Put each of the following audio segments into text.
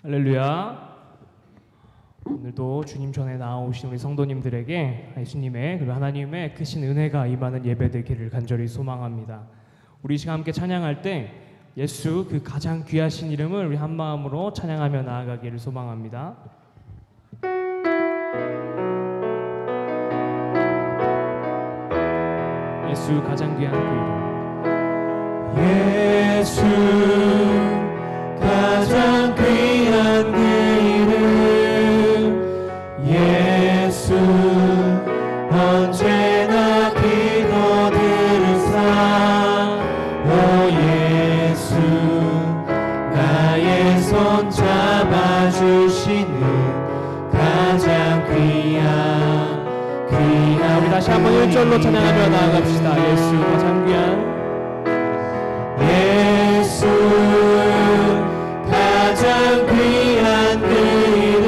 할렐루야. 오늘도 주님 전에 나오신 우리 성도님들에게 예수님의 그리고 하나님의 크신 은혜가 임하는 예배되기를 간절히 소망합니다. 우리 시간 함께 찬양할 때 예수 그 가장 귀하신 이름을 우리 한 마음으로 찬양하며 나아가기를 소망합니다. 예수 가장 귀한 그 이름. 예수 가장 귀한 그 이름, 예수 언제나 기도 들으사. 오 예수 나의 손 잡아주시는 가장 귀한 우리 다시 한번 1절로 찬양하며 나아갑시다. 예수 가장 귀한 예수 가장 귀한 그 이름,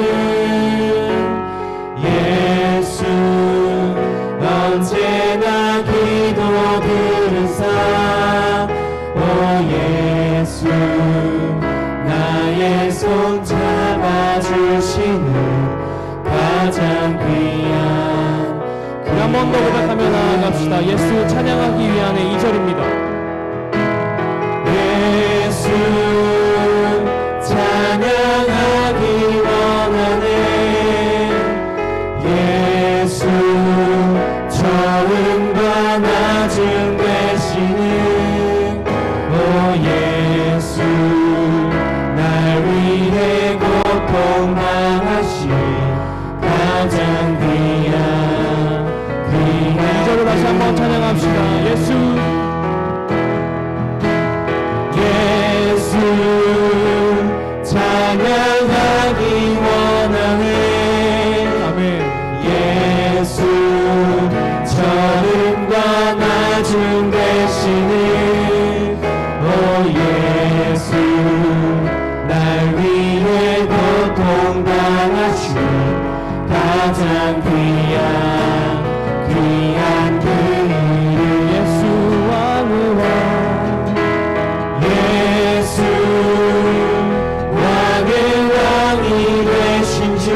예수 언제나 기도 들으사. 오 예수 나의 손 잡아주시는 가장 귀한. 우리 한 번 더 고백하며 나아갑시다. 예수 찬양하기 위한의 2절입니다. 예수 찬양하기 원하네. 예수 처음과 나중 되시는. 오 예수 날 위해 고통 당하신 가장 귀한 2절로 다시 한번 찬양합시다. 예수 예수 찬양하기 원하네. 아멘. 예수 처음과 나중 되시는. 오 예수 날 위해 고통 당하신 가장 귀한 그 이름. 예수 왕의 왕 예수 왕의 왕이 되신 주.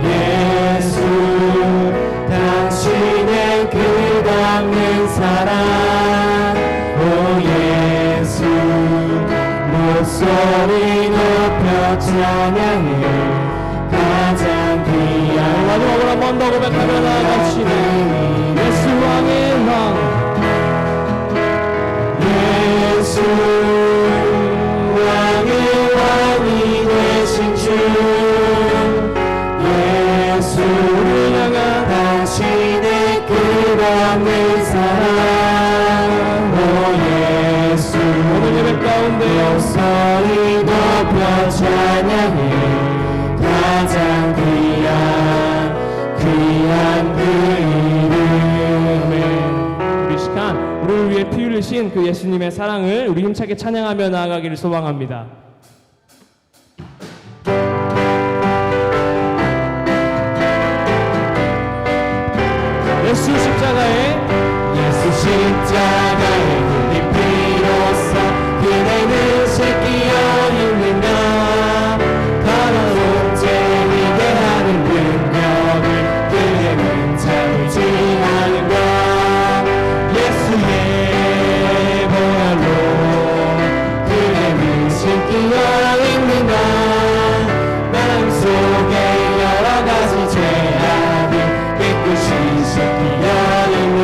예수 당신의 끝없는 사랑. 오 예수 목소리 높여 찬양해 가장 귀한. 마지막으로 한 번 더 고백하며 나아갑시다. 예수 왕의 왕 예수 왕의 왕이 되신 주. 예수 향한 당신의 끝없는 사랑. 오 예수 오늘 예배 가운데 목소리 높여 찬양해 가장 귀한 그 이름. 우리 시간 우리를 위해 피 흘리신 그 예수님의 사랑을 우리 힘차게 찬양하며 나아가기를 소망합니다. 예수 십자가에 예수 십자가의 흘린 피로써 그대는 새끼어 있는가. 더러운 죄이게 하는 능력을 그대는 참지 않은가. 예수의 보혈로 그대는 새끼어 있는가. 마음속에 여러 가지 죄악이 깨끗이 씻기어 있는가.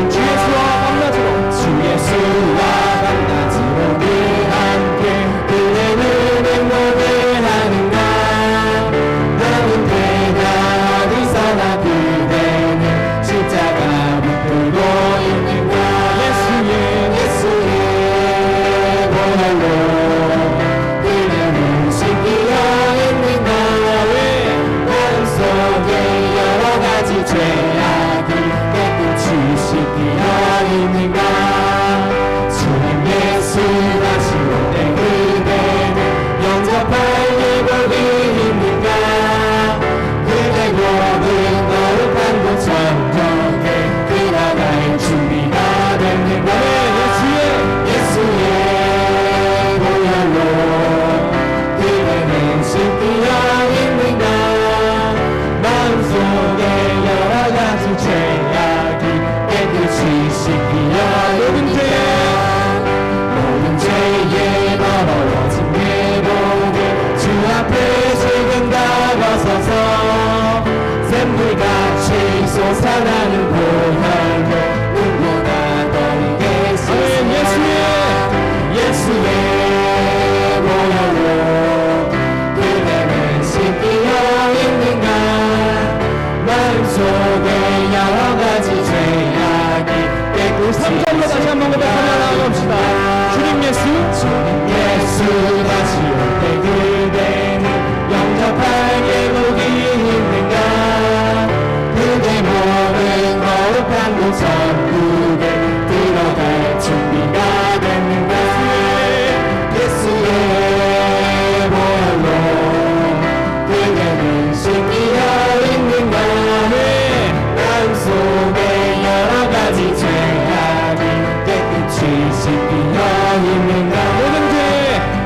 솟아나는 보혈로 눈보다 더리게 예수의 보혈로 그대는 씻기어 있는가 마음속에 여러가지 죄악이 깨끗이 3절로 다시 한번 고백하며 나아갑시다. 주님 예수 다시 올 때 그대는 영접할 예복이 있는가 그대 몸은 거룩한 곳 천국에 들어갈 준비가 됐는가 예수의 보혈로 그대는 씻기어 있는가 마음속에 여러가지 죄악이 깨끗이 씻기어 있는가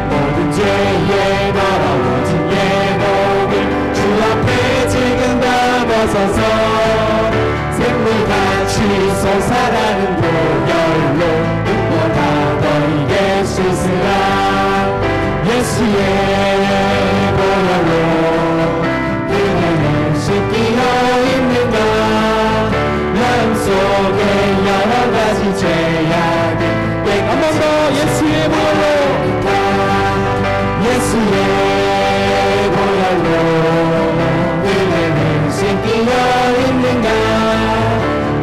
모든 죄에 더러워진 예복을 주 앞에 지금 다 벗어서 샘물같이 솟아나는 보혈로 눈보다 더이게 씻으라 예수의 보혈로 그대는 씻기어 있는가 마음속에 여러가지 죄악이 한 번 더 예수의 보혈로 예수의 보혈로 그대는 씻기어 있는가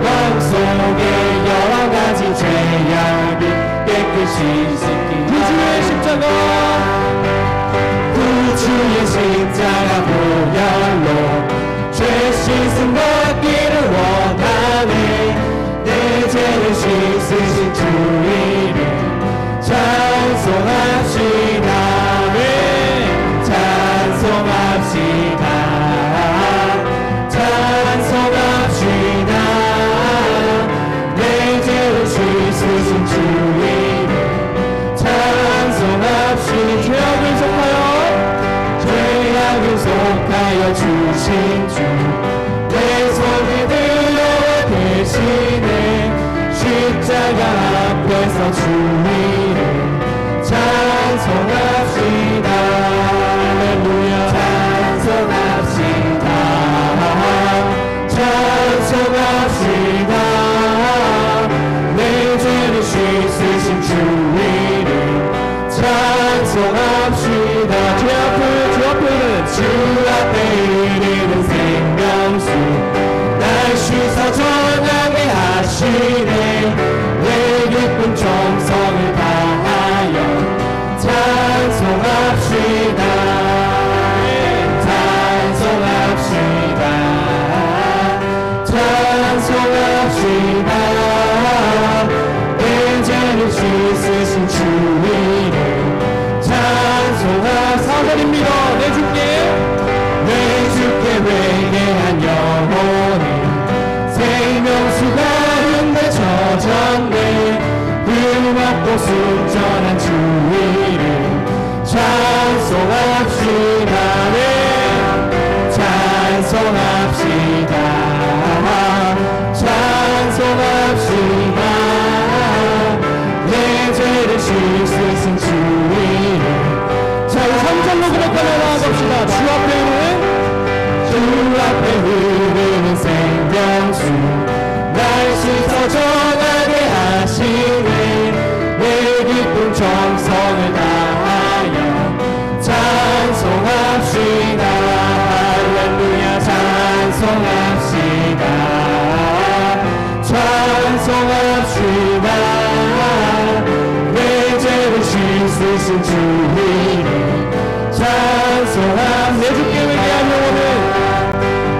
마음속에 여러가지 죄악이 깨끗이 씻기어 구주의 십자가 보혈로 죄 씻음 받기를 원하네 내 죄를 씻으신 주 이름 찬송합시다 찬송합시다 내 죄를 씻으신 주 이름 찬송합시다 죄악을 속하여 주신 주 내 손에 들어 대신에 십자가 앞에서 주 이름 찬송합시다 할렐루야 찬송합시다 내 죄를 씻으신 주 이름 찬송합시다 주 앞에 이르는 생명수 날 씻어 전하게 하시네 내 기쁜 정성을 다하여 찬송합시다 내 죄를 씻으신 주 이름 찬송합시다 4절입니다 내 주께 회개한 영혼은 생명수가 흔들 젖었네 흠없고 순전한 주 이름 찬송합시다 찬송합시다 내 죄를 씻으신 주 이름 자 3절로 고백하며 나아갑시다 주 앞에 흐르는 생명수 날 씻어 전하게 하시네 내 기쁜 정성을 다하여 찬송합시다 할렐루야 찬송합시다 내 죄를 씻으신 주 이름 찬송합시다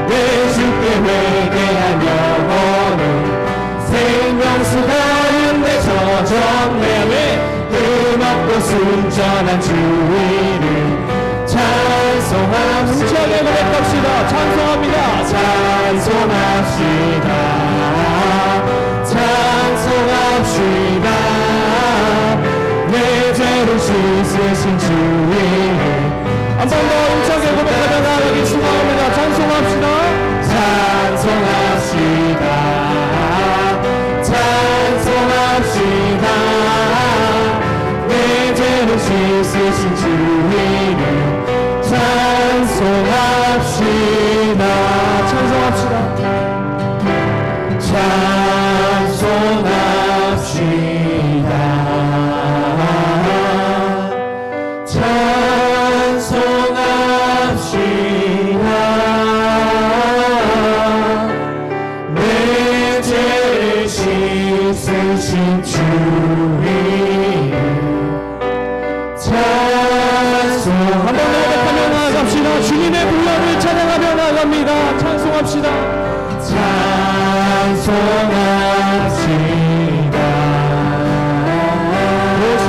내 주께 회개한 영혼은 생명수가 흔대 젖었네 흠없고 순전한 주 이름 찬송합시다 고백합시다 찬송합니다 찬송합시다 내 죄를 씻으신 주 이름 한 번 더 힘차게 고백하며 나아가기 축원합니다 찬송합시다 내 죄를 씻으신 주 이름 찬송합시다 고백합시다. 찬송합시다. 오직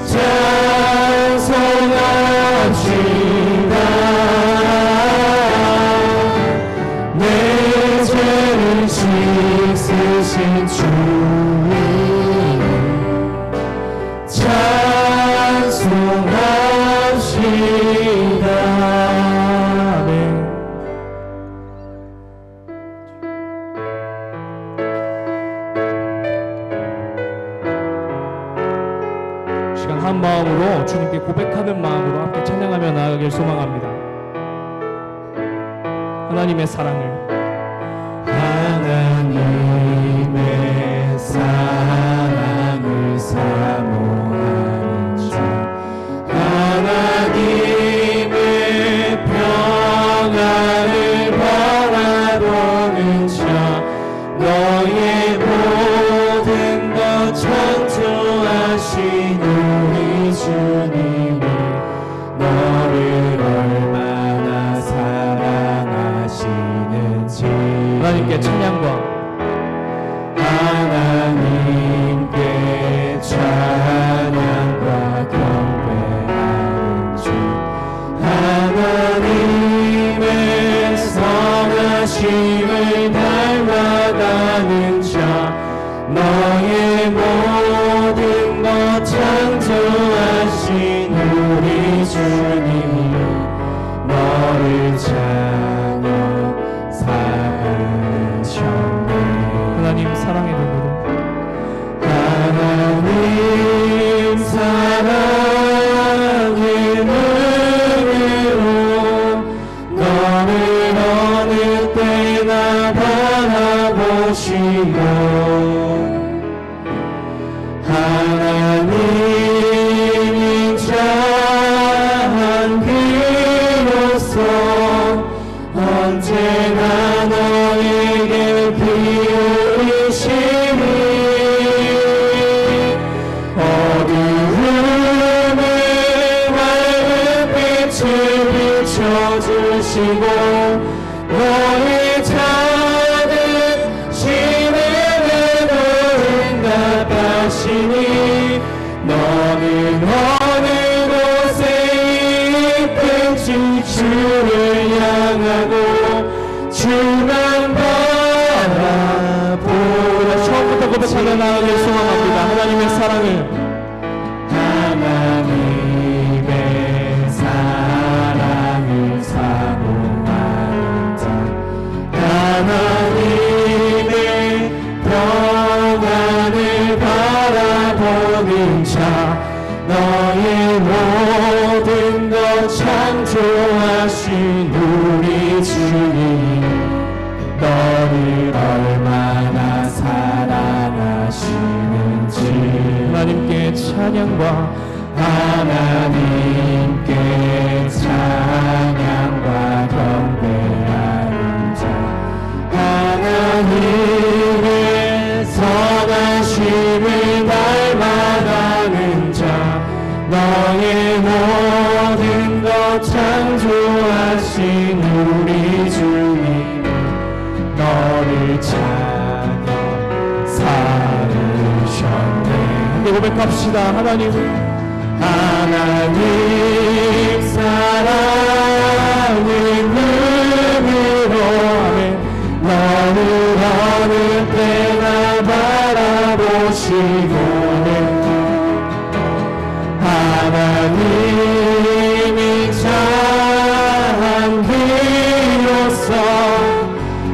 찬송합시다. 내 죄를 씻으신 주님 찬송합시다. 아멘. 시간 한 마음으로 주님께 고백하는 마음으로 함께 찬양하며 나아가길 소망합니다. 하나님의 사랑을 하나님의 사랑을 사모하는 자 하나님의 평안을 바라보는 자 너의 모든 것 창조하신 우리 주님이 너를 얼마나 사랑하시는지 하나님께 찬양과 하나님께 찬양과 경배하는 주 하나님의 선하심을 닮아가는 자 너의 모든 것 창조하신 우리 주님이 너를 찬양 삼으셨네. 하나님 사랑의 눈으로 하나님 사랑의 눈으로 너를 어느 때나 바라보시고 하나님이 자한 비로소 언제나 너에게 기울이시니 어두움에 밝은 빛을 비춰주시고 너의 작은 시름에도 응답하시니 너는 어느 곳에 있든지 주를 향하고 주만 바라보라. 처음부터 고백하며 나아가길 소망합니다. 하나님의 사랑을 하나님의 사랑을 사모하는 자 하나님의 평안을 바라보는 자 너의 모든 것 창조하신 우리 주님 너를 얼마나 사랑하시는지 하나님께 찬양과 하나님께 찬양과 경배하는 자 하나님의 선하심을 닮아가는 자 너의 모든 것 창조하신 우리 주님 너를 찬양 삼으셨네. 함께 고백합시다. 하나님 사랑의 눈으로 너를 어느 때나 바라보시고 하나님이 자한 비로소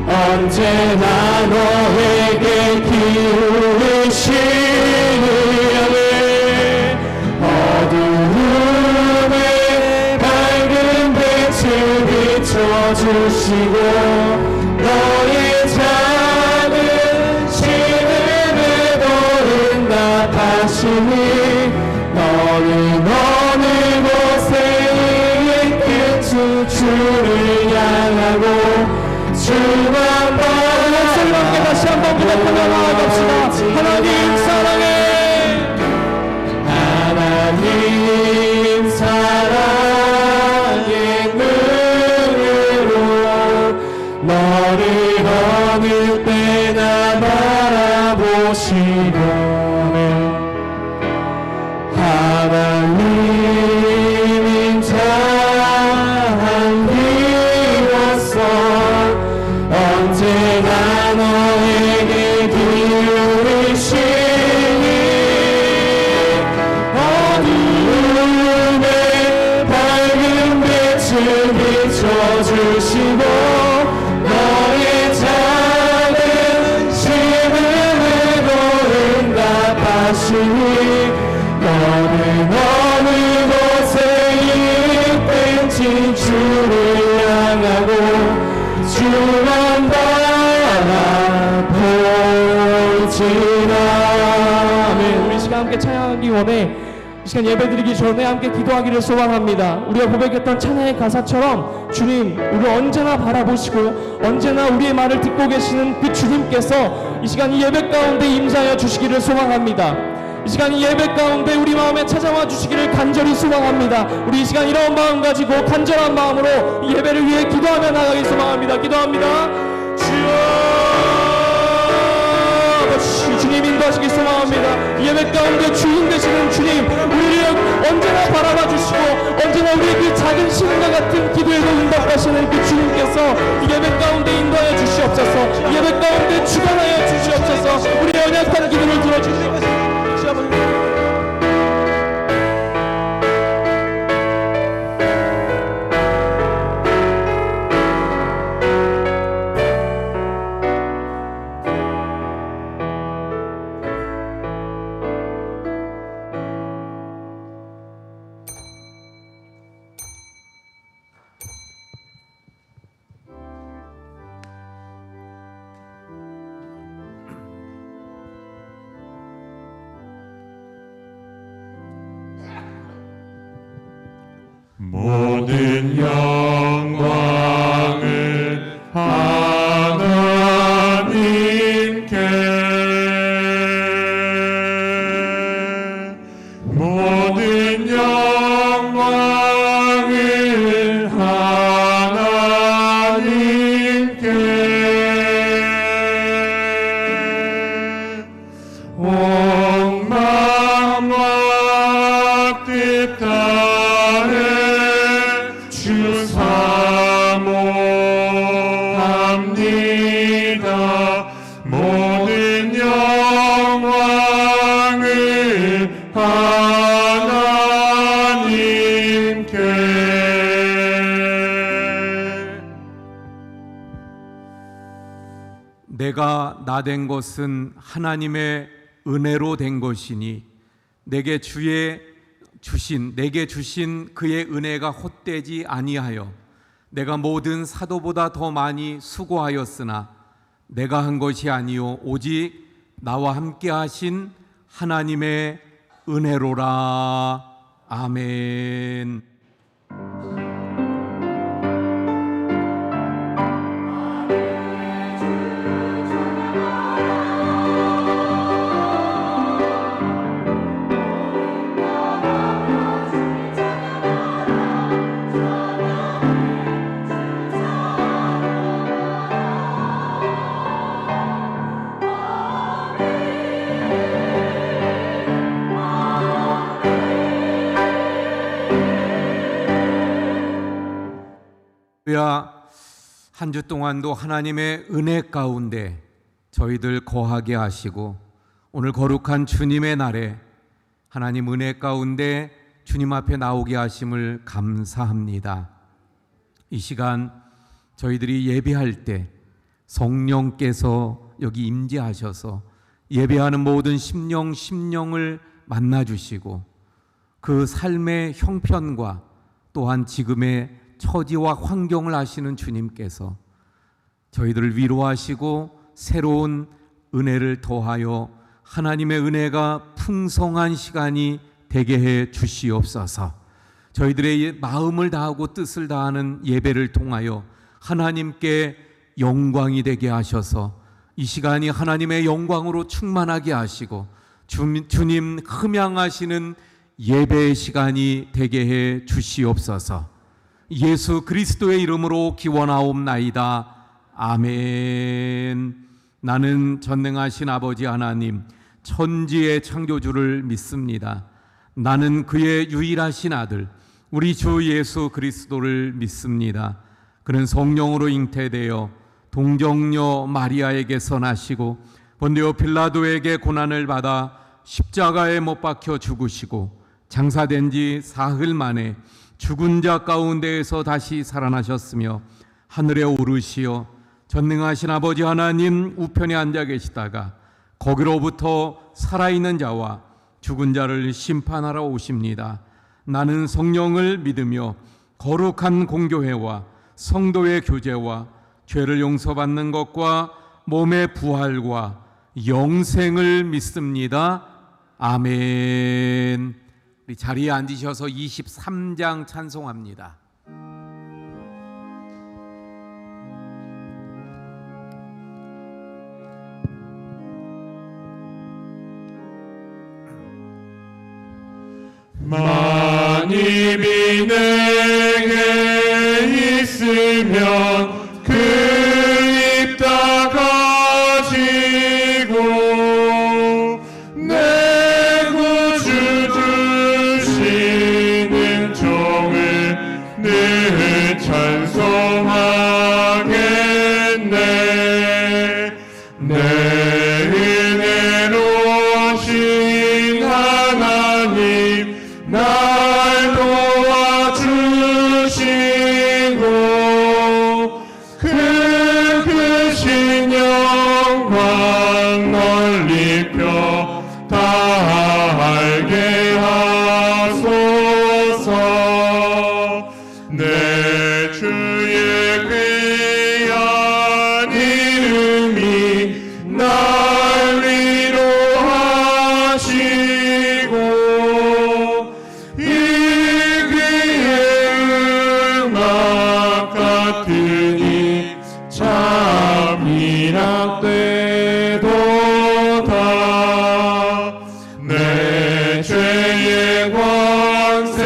언제나 너에게 기울이시니 어두움에 밝은 빛을 비춰주시고 너의 작은 시름에도 응답하시니 너는 어느 곳에 있든지 주를 향하고 주만 바라보는 함께 다시 한번 고백하며 나아갑시다. 하나님 사랑해 하나님 사랑의 눈으로 너를 어느 때나 바라보시고 하나님인 자 한기로서 언제나 너에게 기울이시니 어두움에 밝은 빛을 비춰주시고 너의 작은 시름으로 응답하시니 너는 어느 곳에 있든지 주를 향하고 주만 바라보지나. 우리 시간 함께 찬양하기 원해 이 시간 예배드리기 전에 함께 기도하기를 소망합니다. 우리가 고백했던 찬양의 가사처럼 주님 우리를 언제나 바라보시고 언제나 우리의 말을 듣고 계시는 그 주님께서 이 시간 이 예배 가운데 임하여 주시기를 소망합니다. 이 시간 이 예배 가운데 우리 마음에 찾아와 주시기를 간절히 소망합니다. 우리 이 시간 이런 마음 가지고 간절한 마음으로 이 예배를 위해 기도하며 나가기 소망합니다. 기도합니다. 주여 주님 인도하시기 소망합니다. 이 예배 가운데 주인 되시는 주님 우리를 언제나 바라봐 주시고 언제나 우리의 그 작은 시름과 같은 기도에도 응답하시는 그 주님께서 이 예배 가운데 인도하여 주시옵소서. 이 예배 가운데 주관하여 주시옵소서. 우리의 연약한 기도를 들어주시옵소서. 주 아버지 모든 영광을 하나님께 모든 영광을 하나님께 온 마음과 뜻 다해 주 사모합니다. 모든 영광을 하나님께. 내가 나 된 것은 하나님의 은혜로 된 것이니 내게 주신 그의 은혜가 헛되지 아니하여 내가 모든 사도보다 더 많이 수고하였으나 내가 한 것이 아니요 오직 나와 함께 하신 하나님의 은혜로라. 아멘. 한 주 동안도 하나님의 은혜 가운데 저희들 거하게 하시고 오늘 거룩한 주님의 날에 하나님 은혜 가운데 주님 앞에 나오게 하심을 감사합니다. 이 시간 저희들이 예배할 때 성령께서 여기 임재하셔서 예배하는 모든 심령을 만나주시고 그 삶의 형편과 또한 지금의 처지와 환경을 아시는 주님께서 저희들을 위로하시고 새로운 은혜를 더하여 하나님의 은혜가 풍성한 시간이 되게 해 주시옵소서. 저희들의 마음을 다하고 뜻을 다하는 예배를 통하여 하나님께 영광이 되게 하셔서 이 시간이 하나님의 영광으로 충만하게 하시고 주님 흠양하시는 예배의 시간이 되게 해 주시옵소서. 예수 그리스도의 이름으로 기원하옵나이다. 아멘. 나는 전능하신 아버지 하나님, 천지의 창조주를 믿습니다. 나는 그의 유일하신 아들, 우리 주 예수 그리스도를 믿습니다. 그는 성령으로 잉태되어 동정녀 마리아에게서 나시고 본디오 빌라도에게 고난을 받아 십자가에 못 박혀 죽으시고 장사된 지 사흘 만에 죽은 자 가운데에서 다시 살아나셨으며 하늘에 오르시어 전능하신 아버지 하나님 우편에 앉아 계시다가 거기로부터 살아있는 자와 죽은 자를 심판하러 오십니다. 나는 성령을 믿으며 거룩한 공교회와 성도의 교제와 죄를 용서받는 것과 몸의 부활과 영생을 믿습니다. 아멘. 우리 자리에 앉으셔서 23장 찬송합니다. 만입이 내게 있으면 그 입 다 가지고 내 구주 주시는 종을 늘 찬송하겠네. 내 은혜로우신 하나님 날 도와주시고 그 크신 영광 널리 펴다 알게 하소서. 내 주의 귀한 이름이 날 위로하시고 이 귀의 음악 같으니 참 희락되도다. 내 죄의 광세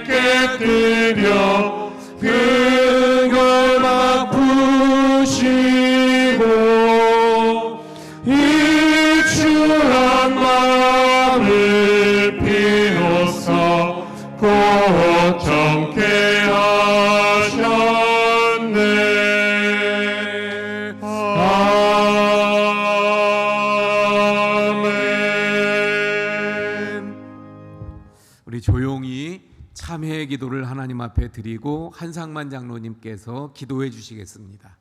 깨뜨려 그걸 아프시고 이 추한 마음을 비로소 고정케 하셨네. 아멘. 우리 조용히 참회의 기도를 하나님 앞에 드리고 한상만 장로님께서 기도해 주시겠습니다.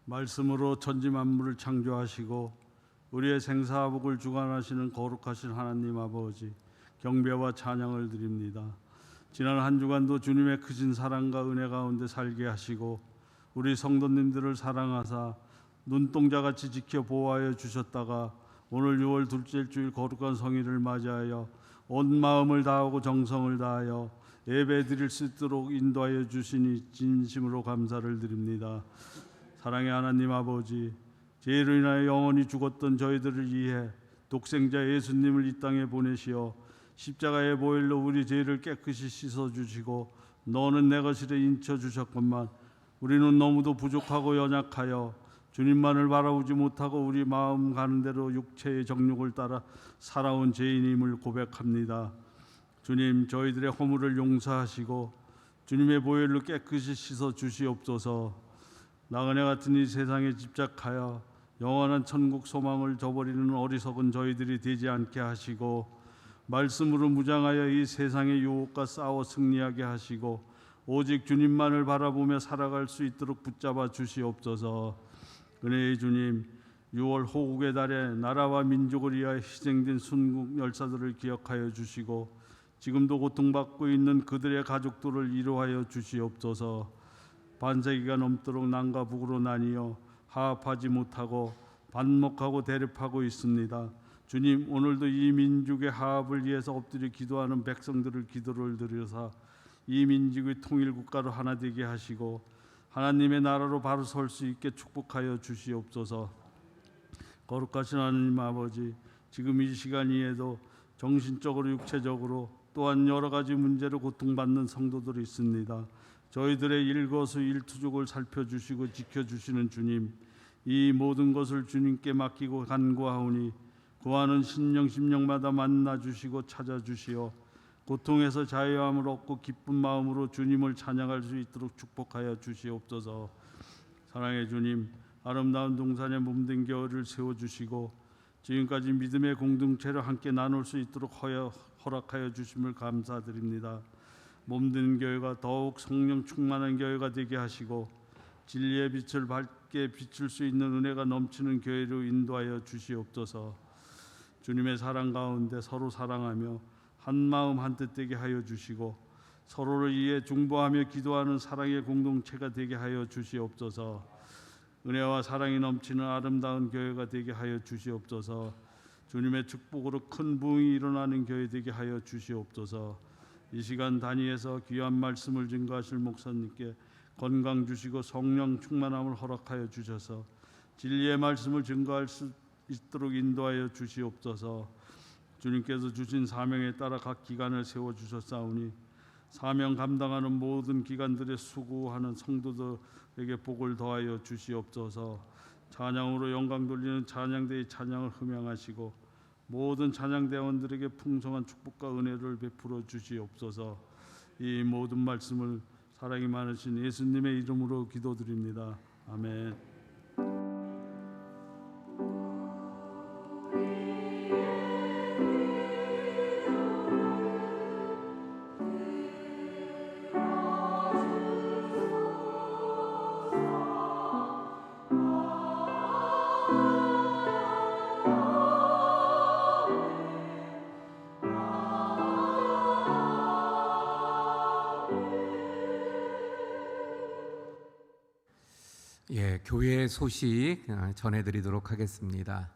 말씀으로 천지 만물을 창조하시고 우리의 생사화복을 주관하시는 거룩하신 하나님 아버지, 경배와 찬양을 드립니다. 지난 한 주간도 주님의 크신 사랑과 은혜 가운데 살게 하시고 우리 성도님들을 사랑하사 눈동자같이 지켜 보호하여 주셨다가 오늘 6월 둘째 주일 거룩한 성일을 맞이하여 온 마음을 다하고 정성을 다하여 예배 드릴 수 있도록 인도하여 주시니 진심으로 감사를 드립니다. 사랑의 하나님 아버지, 죄로 인하여 영원히 죽었던 저희들을 위해 독생자 예수님을 이 땅에 보내시어 십자가의 보혈로 우리 죄를 깨끗이 씻어주시고 너는 내 것이라 인쳐주셨건만 우리는 너무도 부족하고 연약하여 주님만을 바라보지 못하고 우리 마음 가는 대로 육체의 정욕을 따라 살아온 죄인임을 고백합니다. 주님, 저희들의 허물을 용서하시고 주님의 보혈로 깨끗이 씻어 주시옵소서. 나그네 같은 이 세상에 집착하여 영원한 천국 소망을 저버리는 어리석은 저희들이 되지 않게 하시고, 말씀으로 무장하여 이 세상의 유혹과 싸워 승리하게 하시고, 오직 주님만을 바라보며 살아갈 수 있도록 붙잡아 주시옵소서. 은혜의 주님, 6월 호국의 달에 나라와 민족을 위하여 희생된 순국 열사들을 기억하여 주시고, 지금도 고통받고 있는 그들의 가족들을 위로하여 주시옵소서. 반세기가 넘도록 남과 북으로 나뉘어 화합하지 못하고 반목하고 대립하고 있습니다. 주님, 오늘도 이 민족의 화합을 위해서 엎드려 기도하는 백성들을 기도를 드려서 이 민족의 통일 국가로 하나 되게 하시고 하나님의 나라로 바로 설 수 있게 축복하여 주시옵소서. 거룩하신 하나님 아버지, 지금 이 시간이에도 정신적으로 육체적으로 또한 여러 가지 문제로 고통받는 성도들이 있습니다. 저희들의 일거수일투족을 살펴주시고 지켜주시는 주님, 이 모든 것을 주님께 맡기고 간구하오니 구하는 심령마다 만나주시고 찾아주시어 고통에서 자유함을 얻고 기쁜 마음으로 주님을 찬양할 수 있도록 축복하여 주시옵소서. 사랑의 주님, 아름다운 동산에 몸된 교회를 세워주시고 지금까지 믿음의 공동체를 함께 나눌 수 있도록 허락하여 주심을 감사드립니다. 몸된 교회가 더욱 성령 충만한 교회가 되게 하시고 진리의 빛을 밝게 비출 수 있는 은혜가 넘치는 교회로 인도하여 주시옵소서. 주님의 사랑 가운데 서로 사랑하며 한 마음 한 뜻 되게 하여 주시고 서로를 위해 중보하며 기도하는 사랑의 공동체가 되게 하여 주시옵소서. 은혜와 사랑이 넘치는 아름다운 교회가 되게 하여 주시옵소서. 주님의 축복으로 큰 부흥이 일어나는 교회 되게 하여 주시옵소서. 이 시간 단위에서 귀한 말씀을 증거하실 목사님께 건강 주시고 성령 충만함을 허락하여 주셔서 진리의 말씀을 증거할 수 있도록 인도하여 주시옵소서. 주님께서 주신 사명에 따라 각 기관을 세워주셨사오니 사명 감당하는 모든 기관들의 수고하는 성도들에게 복을 더하여 주시옵소서. 찬양으로 영광 돌리는 찬양대의 찬양을 흠양하시고 모든 찬양대원들에게 풍성한 축복과 은혜를 베풀어 주시옵소서. 이 모든 말씀을 사랑이 많으신 예수님의 이름으로 기도드립니다. 아멘. 교회 소식 전해드리도록 하겠습니다.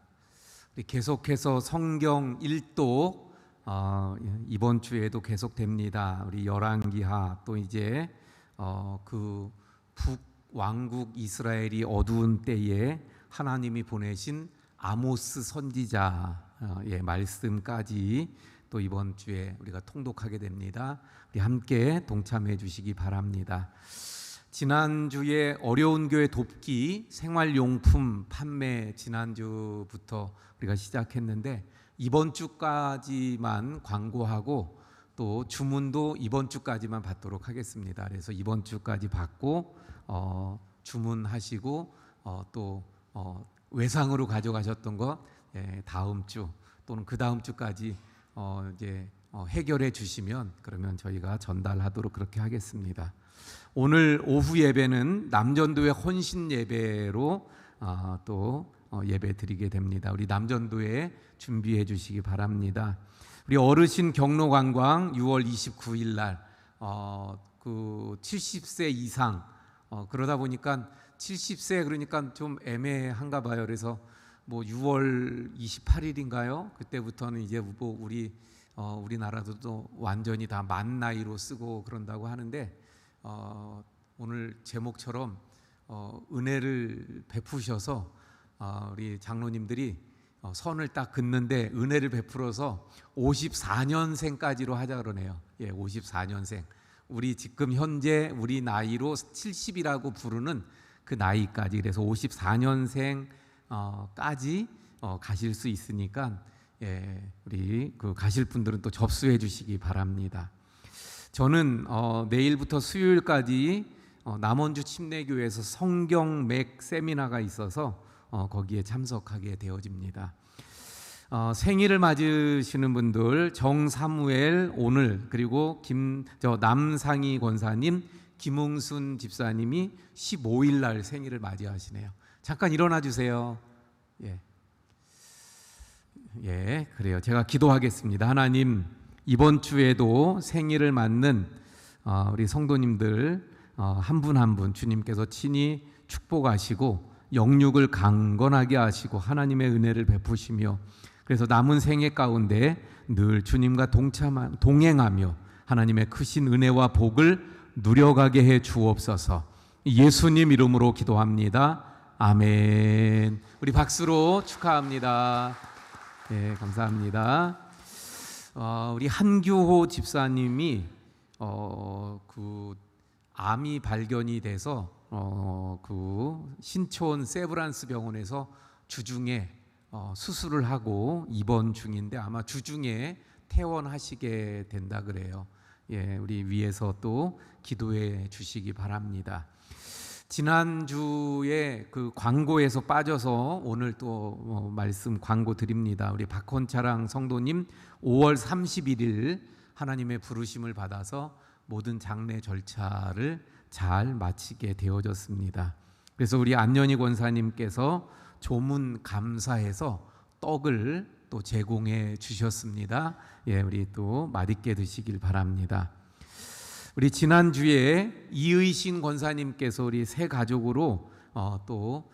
우리 계속해서 성경 1도 이번 주에도 계속됩니다. 우리 열왕기하 또 이제 그 북왕국 이스라엘이 어두운 때에 하나님이 보내신 아모스 선지자의 말씀까지 또 이번 주에 우리가 통독하게 됩니다. 우리 함께 동참해 주시기 바랍니다. 지난주에 어려운 교회 돕기 생활용품 판매 지난주부터 우리가 시작했는데 이번 주까지만 광고하고 또 주문도 이번 주까지만 받도록 하겠습니다. 그래서 이번 주까지 받고 주문하시고 또 외상으로 가져가셨던 것 다음 주 또는 그 다음 주까지 이제 해결해 주시면 그러면 저희가 전달하도록 그렇게 하겠습니다. 오늘 오후 예배는 남전도회 헌신 예배로 또 예배 드리게 됩니다. 우리 남전도회 준비해 주시기 바랍니다. 우리 어르신 경로 관광 6월 29일 날 그 70세 이상 그러다 보니까 70세 그러니까 좀 애매한가 봐요. 그래서 뭐 6월 28일인가요? 그때부터는 이제 뭐 우리나라도 또 완전히 다 만 나이로 쓰고 그런다고 하는데 오늘 제목처럼 은혜를 베푸셔서 우리 장로님들이 선을 딱 긋는데 은혜를 베풀어서 54년생까지로 하자 그러네요. 54년생. 우리 지금 현재 우리 나이로 70이라고 부르는 그 나이까지 그래서 54년생까지 가실 수 있으니까 우리 그 가실 분들은 또 접수해 주시기 바랍니다. 저는 내일부터 수요일까지 남원주 침례교회에서 성경 맥 세미나가 있어서 거기에 참석하게 되어집니다. 생일을 맞으시는 분들 정사무엘 오늘, 그리고 남상희 권사님, 김웅순 집사님이 15일 날 생일을 맞이하시네요. 잠깐 일어나 주세요. 예, 그래요. 제가 기도하겠습니다. 하나님, 이번 주에도 생일을 맞는 우리 성도님들 한 분 한 분 주님께서 친히 축복하시고 영육을 강건하게 하시고 하나님의 은혜를 베푸시며, 그래서 남은 생애 가운데 늘 주님과 동행하며 하나님의 크신 은혜와 복을 누려가게 해 주옵소서. 예수님 이름으로 기도합니다. 아멘. 우리 박수로 축하합니다. 네, 감사합니다. 우리 한규호 집사님이 그 암이 발견이 돼서 그 신촌 세브란스 병원에서 주중에 수술을 하고 입원 중인데 아마 주중에 퇴원하시게 된다 그래요. 우리 위에서 또 기도해 주시기 바랍니다. 지난주에 그 광고에서 빠져서 오늘 또 말씀 광고 드립니다. 우리 박헌차랑 성도님 5월 31일 하나님의 부르심을 받아서 모든 장례 절차를 잘 마치게 되어졌습니다. 그래서 우리 안연희 권사님께서 조문 감사해서 떡을 또 제공해 주셨습니다. 우리 또 맛있게 드시길 바랍니다. 우리 지난주에 이의신 권사님께서 우리 새 가족으로 또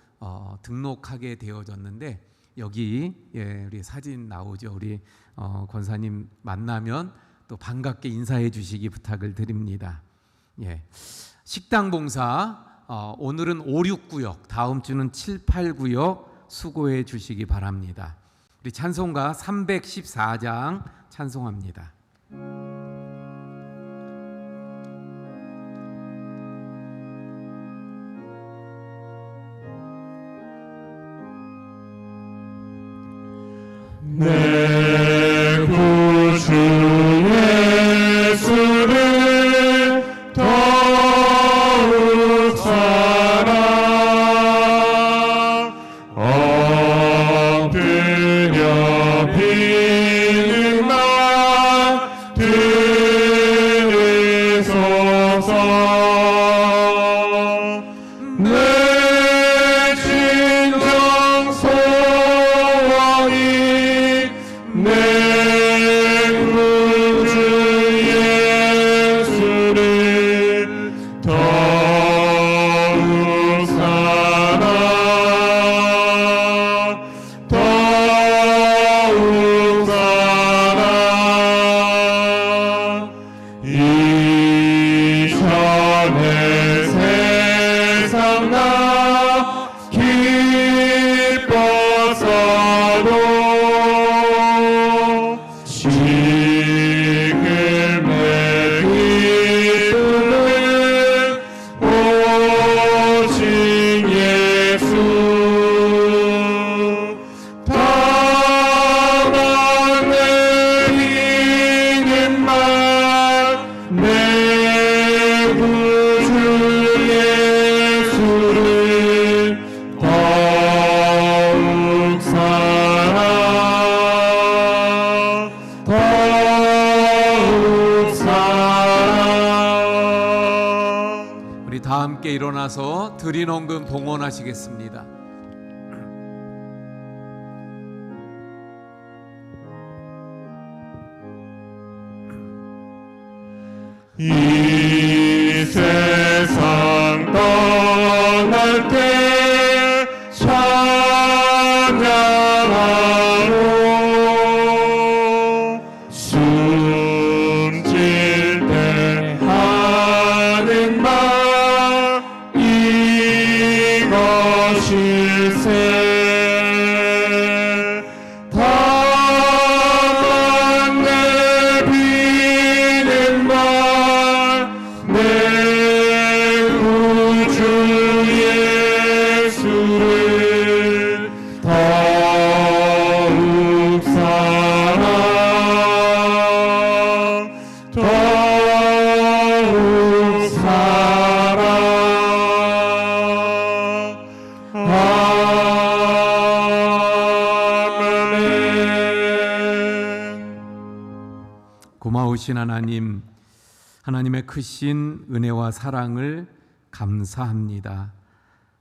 등록하게 되어졌는데 여기 우리 사진 나오죠. 우리 권사님 만나면 또 반갑게 인사해 주시기 부탁을 드립니다. 식당 봉사 오늘은 5, 6구역, 다음 주는 7, 8구역 수고해 주시기 바랍니다. 우리 찬송가 314장 찬송합니다. 내 구주 예수를 더욱 사랑 엎드려 비는 나 들으소서. 내 진정 소원이 내 구주 예수를 더욱 사랑 더욱 사랑 이전의 세상 나 기뻤어도 지금의 기쁨은 오직 예수. 다만 내 힘만 내 구주 예수를 더욱 사랑 더욱 사랑. 우리 다 함께 일어나서 드린 헌금 봉헌하시겠습니다. 이 세상 떠날 때 찬양하고 숨질 때 하는 말 이것일세. 다만 내 비는 말 놀라우신 하나님, 하나님의 크신 은혜와 사랑을 감사합니다.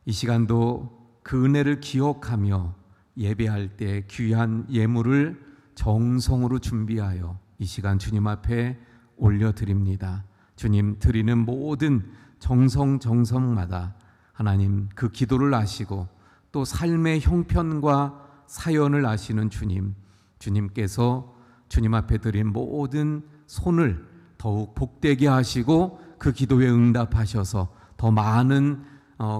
이 시간도 그 은혜를 기억하며 예배할 때 귀한 예물을 정성으로 준비하여 이 시간 주님 앞에 올려드립니다. 주님, 드리는 모든 정성마다 하나님 그 기도를 아시고 또 삶의 형편과 사연을 아시는 주님, 주님께서 주님 앞에 드린 모든 손을 더욱 복되게 하시고 그 기도에 응답하셔서 더 많은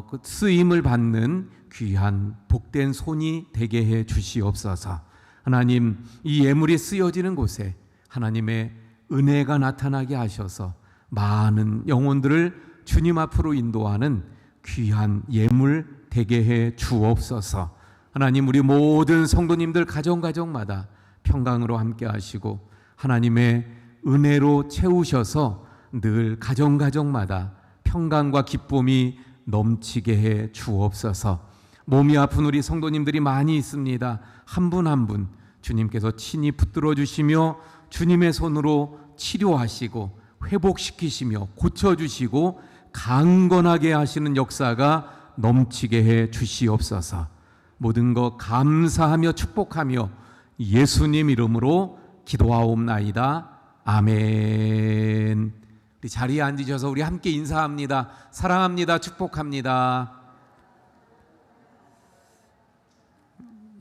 그 쓰임을 받는 귀한 복된 손이 되게 해 주시옵소서. 하나님, 이 예물이 쓰여지는 곳에 하나님의 은혜가 나타나게 하셔서 많은 영혼들을 주님 앞으로 인도하는 귀한 예물 되게 해 주옵소서. 하나님, 우리 모든 성도님들 가정마다 평강으로 함께 하시고 하나님의 은혜로 채우셔서 늘 가정마다 평강과 기쁨이 넘치게 해 주옵소서. 몸이 아픈 우리 성도님들이 많이 있습니다. 한 분 한 분 주님께서 친히 붙들어 주시며 주님의 손으로 치료하시고 회복시키시며 고쳐주시고 강건하게 하시는 역사가 넘치게 해 주시옵소서. 모든 것 감사하며 축복하며 예수님 이름으로 기도하옵나이다. 아멘. 우리 자리에 앉으셔서 우리 함께 인사합니다. 사랑합니다. 축복합니다.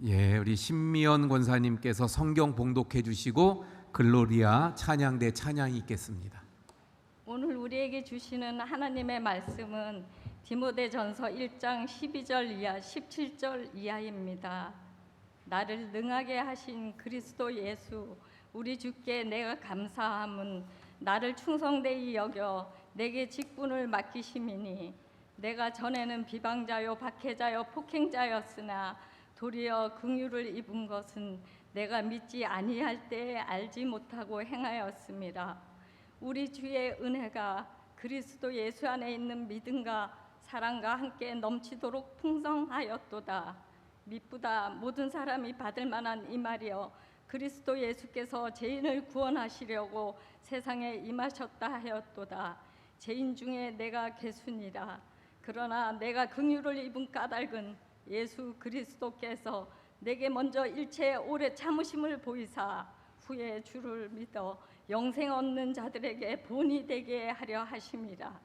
예, 우리 신미연 권사님께서 성경 봉독해 주시고 글로리아 찬양대 찬양이 있겠습니다. 오늘 우리에게 주시는 하나님의 말씀은 디모데전서 1장 12절 이하 17절 이하입니다. 나를 능하게 하신 그리스도 예수 우리 주께 내가 감사함은 나를 충성되이 여겨 내게 직분을 맡기심이니 내가 전에는 비방자요 박해자요 폭행자였으나 도리어 긍휼을 입은 것은 내가 믿지 아니할 때에 알지 못하고 행하였습니다. 우리 주의 은혜가 그리스도 예수 안에 있는 믿음과 사랑과 함께 넘치도록 풍성하였도다. 미쁘다 모든 사람이 받을 만한 이 말이여 그리스도 예수께서 죄인을 구원하시려고 세상에 임하셨다 하였도다. 죄인 중에 내가 괴순이라. 그러나 내가 긍휼을 입은 까닭은 예수 그리스도께서 내게 먼저 일체의 오래 참으심을 보이사 후에 주를 믿어 영생 얻는 자들에게 본이 되게 하려 하심이라.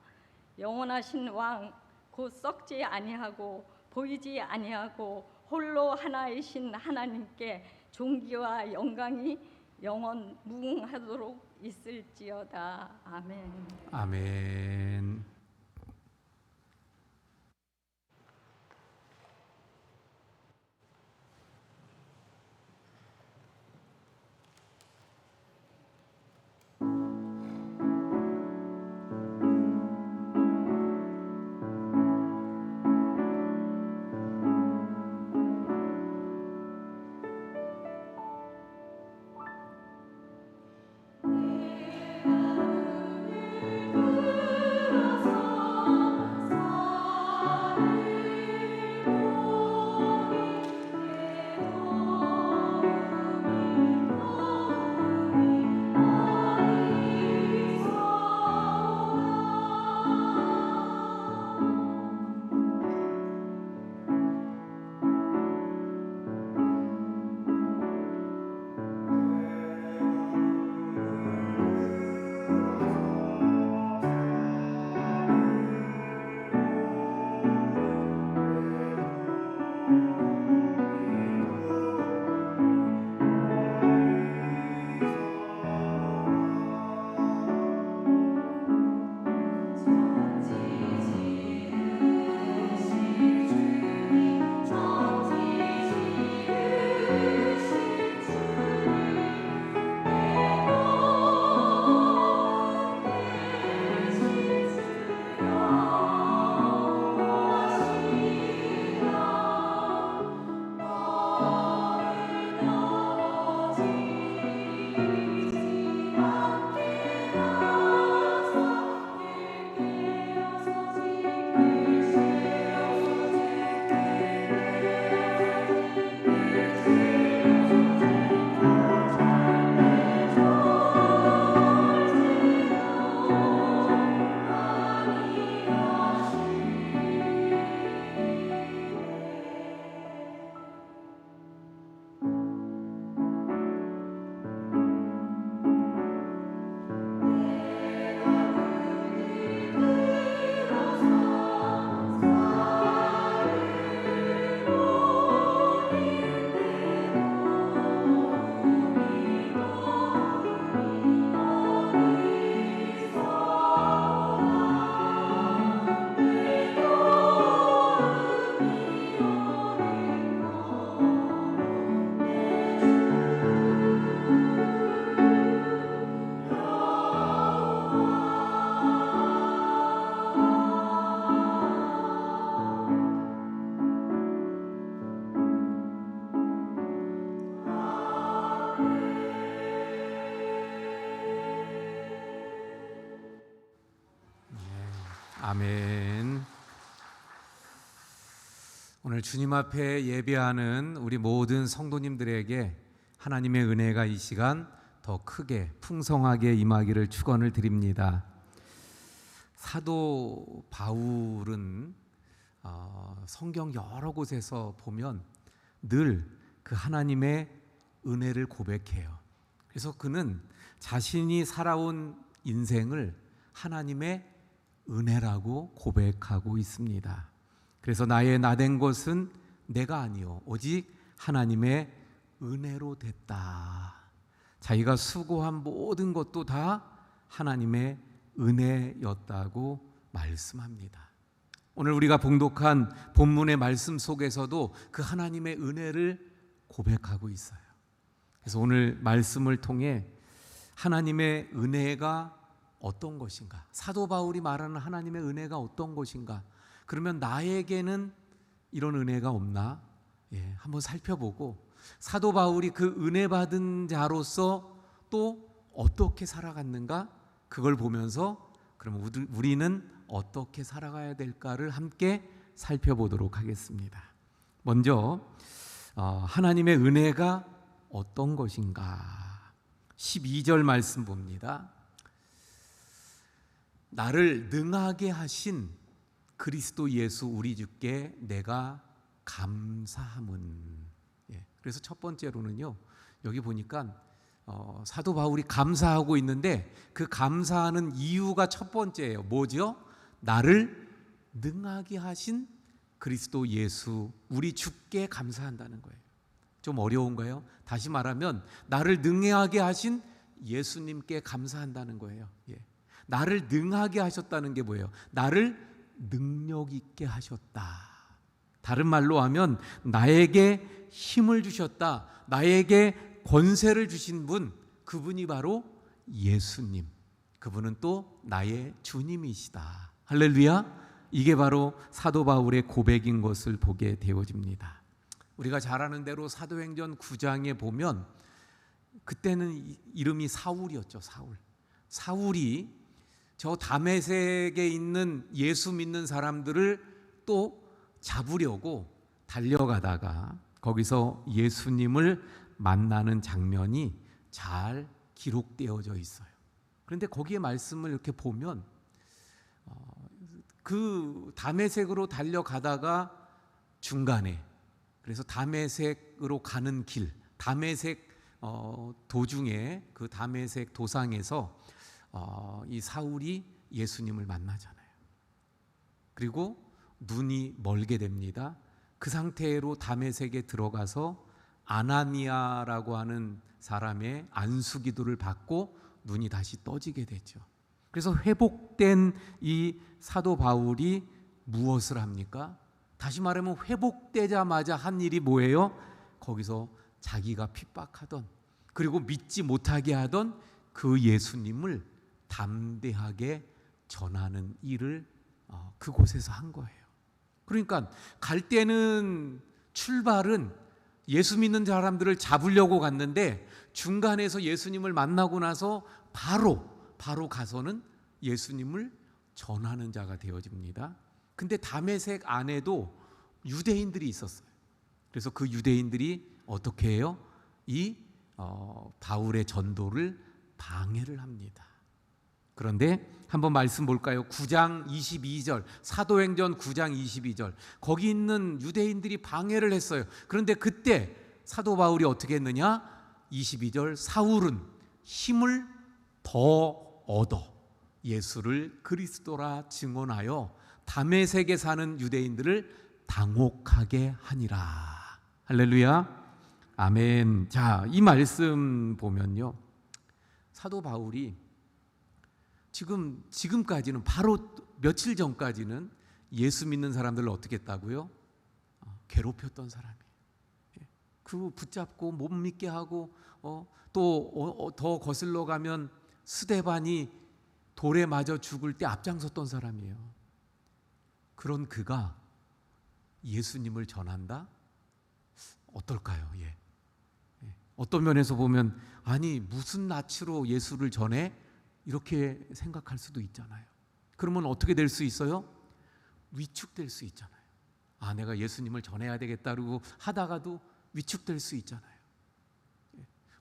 영원하신 왕 곧 썩지 아니하고 보이지 아니하고 홀로 하나이신 하나님께 존귀와 영광이 영원 무궁하도록 있을지어다. 아멘. 아멘. 내가 눈을 들어서 아멘. 오늘 주님 앞에 예배하는 우리 모든 성도님들에게 하나님의 은혜가 이 시간 더 크게 풍성하게 임하기를 축원을 드립니다. 사도 바울은 성경 여러 곳에서 보면 늘 그 하나님의 은혜를 고백해요. 그래서 그는 자신이 살아온 인생을 하나님의 은혜라고 고백하고 있습니다. 그래서 나의 나된 것은 내가 아니요 오직 하나님의 은혜로 됐다. 자기가 수고한 모든 것도 다 하나님의 은혜였다고 말씀합니다. 오늘 우리가 봉독한 본문의 말씀 속에서도 그 하나님의 은혜를 고백하고 있어요. 그래서 오늘 말씀을 통해 하나님의 은혜가 어떤 것인가, 사도 바울이 말하는 하나님의 은혜가 어떤 것인가, 그러면 나에게는 이런 은혜가 없나? 한번 살펴보고 사도 바울이 그 은혜 받은 자로서 또 어떻게 살아갔는가, 그걸 보면서 그러면 우리는 어떻게 살아가야 될까를 함께 살펴보도록 하겠습니다. 먼저 하나님의 은혜가 어떤 것인가, 12절 말씀 봅니다. 나를 능하게 하신 그리스도 예수 우리 주께 내가 감사함은. 그래서 첫 번째로는요, 여기 보니까 사도 바울이 감사하고 있는데 그 감사하는 이유가 첫 번째예요. 뭐죠? 나를 능하게 하신 그리스도 예수 우리 주께 감사한다는 거예요. 좀 어려운가요? 다시 말하면 나를 능하게 하신 예수님께 감사한다는 거예요. 나를 능하게 하셨다는 게 뭐예요? 나를 능력 있게 하셨다. 다른 말로 하면 나에게 힘을 주셨다. 나에게 권세를 주신 분, 그분이 바로 예수님. 그분은 또 나의 주님이시다. 할렐루야. 이게 바로 사도 바울의 고백인 것을 보게 되어집니다. 우리가 잘 아는 대로 사도행전 9장에 보면 그때는 이름이 사울이었죠. 사울이 저 다메섹에 있는 예수 믿는 사람들을 또 잡으려고 달려가다가 거기서 예수님을 만나는 장면이 잘 기록되어져 있어요. 그런데 거기에 말씀을 이렇게 보면 그 다메섹으로 달려가다가 중간에, 그래서 다메섹으로 가는 길, 다메섹 도중에 그 다메섹 도상에서 이 사울이 예수님을 만나잖아요. 그리고 눈이 멀게 됩니다. 그 상태로 다메섹에 들어가서 아나니아라고 하는 사람의 안수기도를 받고 눈이 다시 떠지게 되죠. 그래서 회복된 이 사도 바울이 무엇을 합니까? 다시 말하면 회복되자마자 한 일이 뭐예요? 거기서 자기가 핍박하던, 그리고 믿지 못하게 하던 그 예수님을 담대하게 전하는 일을 그곳에서 한 거예요. 그러니까 갈 때는 출발은 예수 믿는 사람들을 잡으려고 갔는데 중간에서 예수님을 만나고 나서 바로 가서는 예수님을 전하는 자가 되어집니다. 근데 다메섹 안에도 유대인들이 있었어요. 그래서 그 유대인들이 어떻게 해요? 이 바울의 전도를 방해를 합니다. 그런데 한번 말씀 볼까요? 9장 22절, 사도행전 9장 22절. 거기 있는 유대인들이 방해를 했어요. 그런데 그때 사도 바울이 어떻게 했느냐? 22절, 사울은 힘을 더 얻어 예수를 그리스도라 증언하여 다메섹에 사는 유대인들을 당혹하게 하니라. 할렐루야. 아멘. 자, 이 말씀 보면요, 사도 바울이 지금까지는, 바로 며칠 전까지는 예수 믿는 사람들을 어떻게 했다고요? 괴롭혔던 사람이에요. 그 붙잡고 못 믿게 하고 또 더 거슬러 가면 스데반이 돌에 맞아 죽을 때 앞장섰던 사람이에요. 그런 그가 예수님을 전한다? 어떨까요? 어떤 면에서 보면 아니 무슨 낯으로 예수를 전해? 이렇게 생각할 수도 있잖아요. 그러면 어떻게 될 수 있어요? 위축될 수 있잖아요. 아, 내가 예수님을 전해야 되겠다 그러고 하다가도 위축될 수 있잖아요.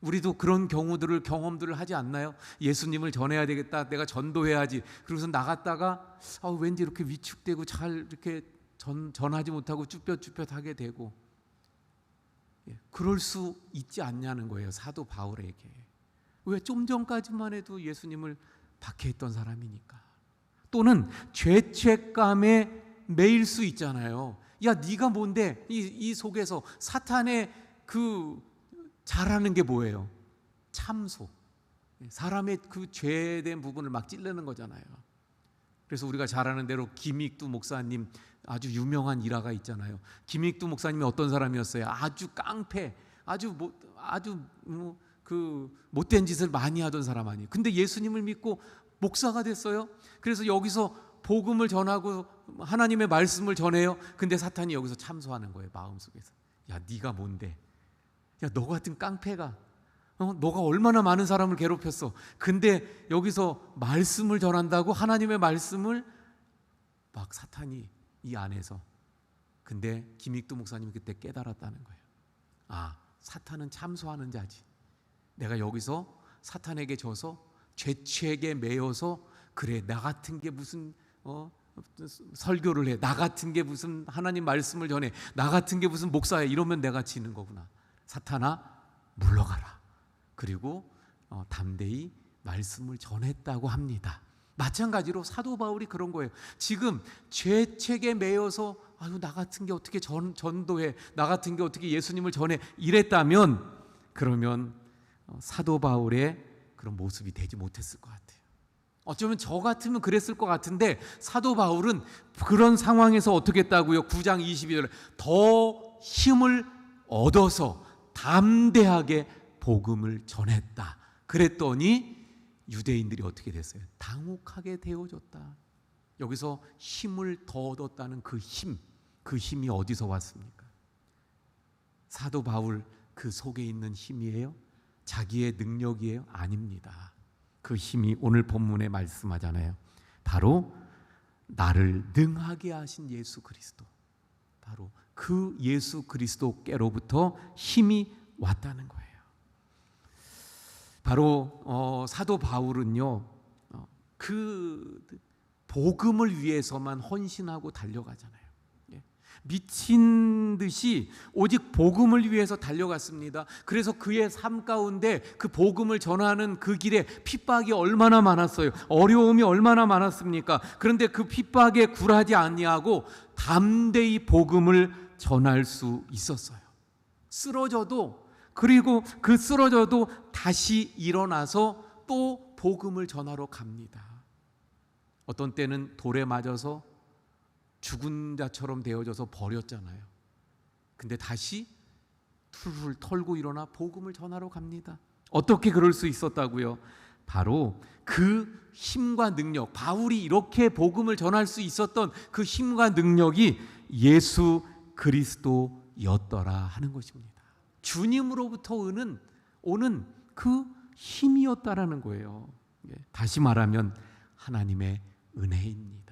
우리도 그런 경험들을 하지 않나요? 예수님을 전해야 되겠다, 내가 전도해야지. 그러고서 나갔다가 왠지 이렇게 위축되고 잘 이렇게 전하지 못하고 쭈뼛쭈뼛하게 되고, 그럴 수 있지 않냐는 거예요. 사도 바울에게. 왜? 좀 전까지만 해도 예수님을 박해했던 사람이니까. 또는 죄책감에 매일 수 있잖아요. 야, 네가 뭔데? 이 속에서 사탄의 그 잘하는 게 뭐예요? 참소. 사람의 그 죄된 부분을 막 찔르는 거잖아요. 그래서 우리가 잘 아는 대로 김익두 목사님, 아주 유명한 일화가 있잖아요. 김익두 목사님이 어떤 사람이었어요? 아주 깡패, 아주 그 못된 짓을 많이 하던 사람 아니에요. 근데 예수님을 믿고 목사가 됐어요. 그래서 여기서 복음을 전하고 하나님의 말씀을 전해요. 근데 사탄이 여기서 참소하는 거예요, 마음속에서. 야, 네가 뭔데? 야, 너 같은 깡패가 너가 얼마나 많은 사람을 괴롭혔어. 근데 여기서 말씀을 전한다고, 하나님의 말씀을 막 사탄이 이 안에서. 근데 김익두 목사님이 그때 깨달았다는 거예요. 아, 사탄은 참소하는 자지. 내가 여기서 사탄에게 져서 죄책에 매여서, 그래, 나 같은 게 무슨 설교를 해, 나 같은 게 무슨 하나님 말씀을 전해, 나 같은 게 무슨 목사야, 이러면 내가 지는 거구나. 사탄아, 물러가라. 그리고 담대히 말씀을 전했다고 합니다. 마찬가지로 사도 바울이 그런 거예요. 지금 죄책에 매여서 나 같은 게 어떻게 전도해, 나 같은 게 어떻게 예수님을 전해, 이랬다면, 그러면 사도 바울의 그런 모습이 되지 못했을 것 같아요. 어쩌면 저 같으면 그랬을 것 같은데, 사도 바울은 그런 상황에서 어떻게 했다고요? 9장 22절에 더 힘을 얻어서 담대하게 복음을 전했다. 그랬더니 유대인들이 어떻게 됐어요? 당혹하게 되어졌다. 여기서 힘을 더 얻었다는 그 힘이 어디서 왔습니까? 사도 바울 그 속에 있는 힘이에요? 자기의 능력이에요? 아닙니다. 그 힘이 오늘 본문에 말씀하잖아요. 바로 나를 능하게 하신 예수 그리스도, 바로 그 예수 그리스도께로부터 힘이 왔다는 거예요. 바로 사도 바울은요, 그 복음을 위해서만 헌신하고 달려가잖아요. 미친 듯이 오직 복음을 위해서 달려갔습니다. 그래서 그의 삶 가운데 그 복음을 전하는 그 길에 핍박이 얼마나 많았어요. 어려움이 얼마나 많았습니까? 그런데 그 핍박에 굴하지 아니하고 담대히 복음을 전할 수 있었어요. 쓰러져도, 그리고 그 쓰러져도 다시 일어나서 또 복음을 전하러 갑니다. 어떤 때는 돌에 맞아서 죽은 자처럼 되어져서 버렸잖아요. 근데 다시 툴툴 털고 일어나 복음을 전하러 갑니다. 어떻게 그럴 수 있었다고요? 바로 그 힘과 능력, 바울이 이렇게 복음을 전할 수 있었던 그 힘과 능력이 예수 그리스도였더라 하는 것입니다. 주님으로부터 오는 그 힘이었다라는 거예요. 다시 말하면 하나님의 은혜입니다.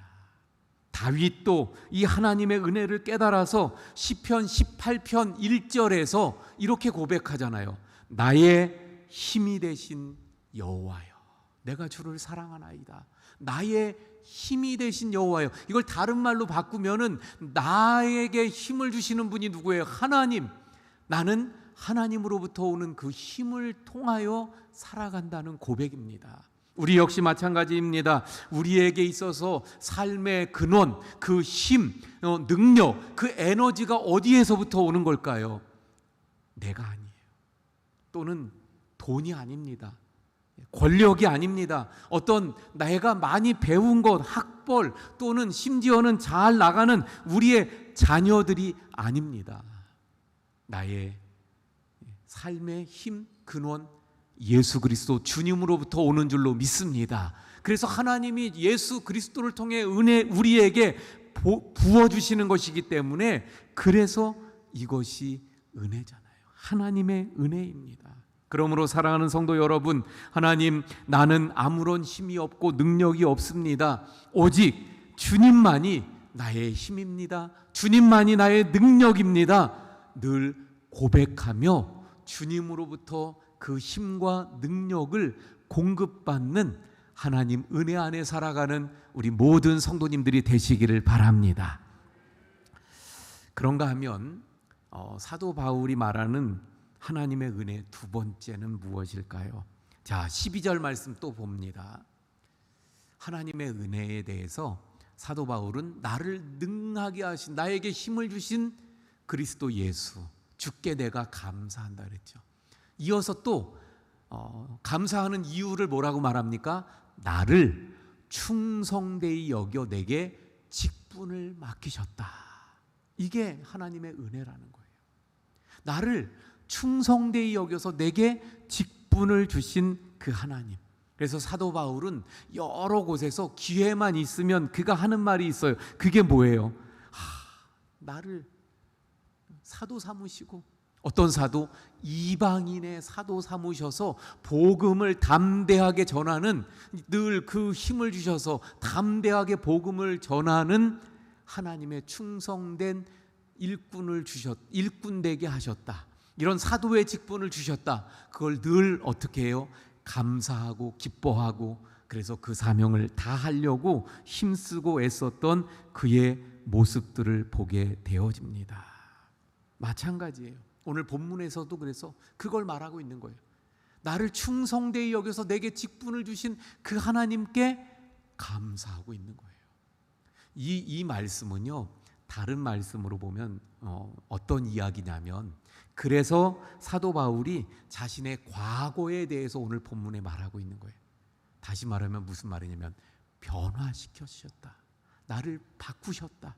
다윗도 이 하나님의 은혜를 깨달아서 시편 18편 1절에서 이렇게 고백하잖아요. 나의 힘이 되신 여호와여, 내가 주를 사랑하나이다. 나의 힘이 되신 여호와여. 이걸 다른 말로 바꾸면은 나에게 힘을 주시는 분이 누구예요? 하나님. 나는 하나님으로부터 오는 그 힘을 통하여 살아간다는 고백입니다. 우리 역시 마찬가지입니다. 우리에게 있어서 삶의 근원, 그 힘, 능력, 그 에너지가 어디에서부터 오는 걸까요? 내가 아니에요. 또는 돈이 아닙니다. 권력이 아닙니다. 어떤 내가 많이 배운 것, 학벌, 또는 심지어는 잘 나가는 우리의 자녀들이 아닙니다. 나의 삶의 힘, 근원, 예수 그리스도 주님으로부터 오는 줄로 믿습니다. 그래서 하나님이 예수 그리스도를 통해 은혜 우리에게 부어주시는 것이기 때문에, 그래서 이것이 은혜잖아요. 하나님의 은혜입니다. 그러므로 사랑하는 성도 여러분, 하나님, 나는 아무런 힘이 없고 능력이 없습니다. 오직 주님만이 나의 힘입니다. 주님만이 나의 능력입니다. 늘 고백하며 주님으로부터 그 힘과 능력을 공급받는 하나님 은혜 안에 살아가는 우리 모든 성도님들이 되시기를 바랍니다. 그런가 하면 사도 바울이 말하는 하나님의 은혜 두 번째는 무엇일까요? 자, 12절 말씀 또 봅니다. 하나님의 은혜에 대해서 사도 바울은 나를 능하게 하신, 나에게 힘을 주신 그리스도 예수, 주께 내가 감사한다 그랬죠. 이어서 또 감사하는 이유를 뭐라고 말합니까? 나를 충성되이 여겨 내게 직분을 맡기셨다. 이게 하나님의 은혜라는 거예요. 나를 충성되이 여겨서 내게 직분을 주신 그 하나님. 그래서 사도 바울은 여러 곳에서 기회만 있으면 그가 하는 말이 있어요. 그게 뭐예요? 나를 사도 삼으시고, 어떤 사도? 이방인의 사도 삼으셔서 복음을 담대하게 전하는, 늘 그 힘을 주셔서 담대하게 복음을 전하는 하나님의 충성된 일꾼 되게 하셨다. 이런 사도의 직분을 주셨다. 그걸 늘 어떻게 해요? 감사하고 기뻐하고, 그래서 그 사명을 다 하려고 힘쓰고 애썼던 그의 모습들을 보게 되어집니다. 마찬가지예요. 오늘 본문에서도 그래서 그걸 말하고 있는 거예요. 나를 충성되이 여겨서 내게 직분을 주신 그 하나님께 감사하고 있는 거예요. 이 말씀은요, 다른 말씀으로 보면 어떤 이야기냐면, 그래서 사도 바울이 자신의 과거에 대해서 오늘 본문에 말하고 있는 거예요. 다시 말하면 무슨 말이냐면, 변화시켜주셨다. 나를 바꾸셨다.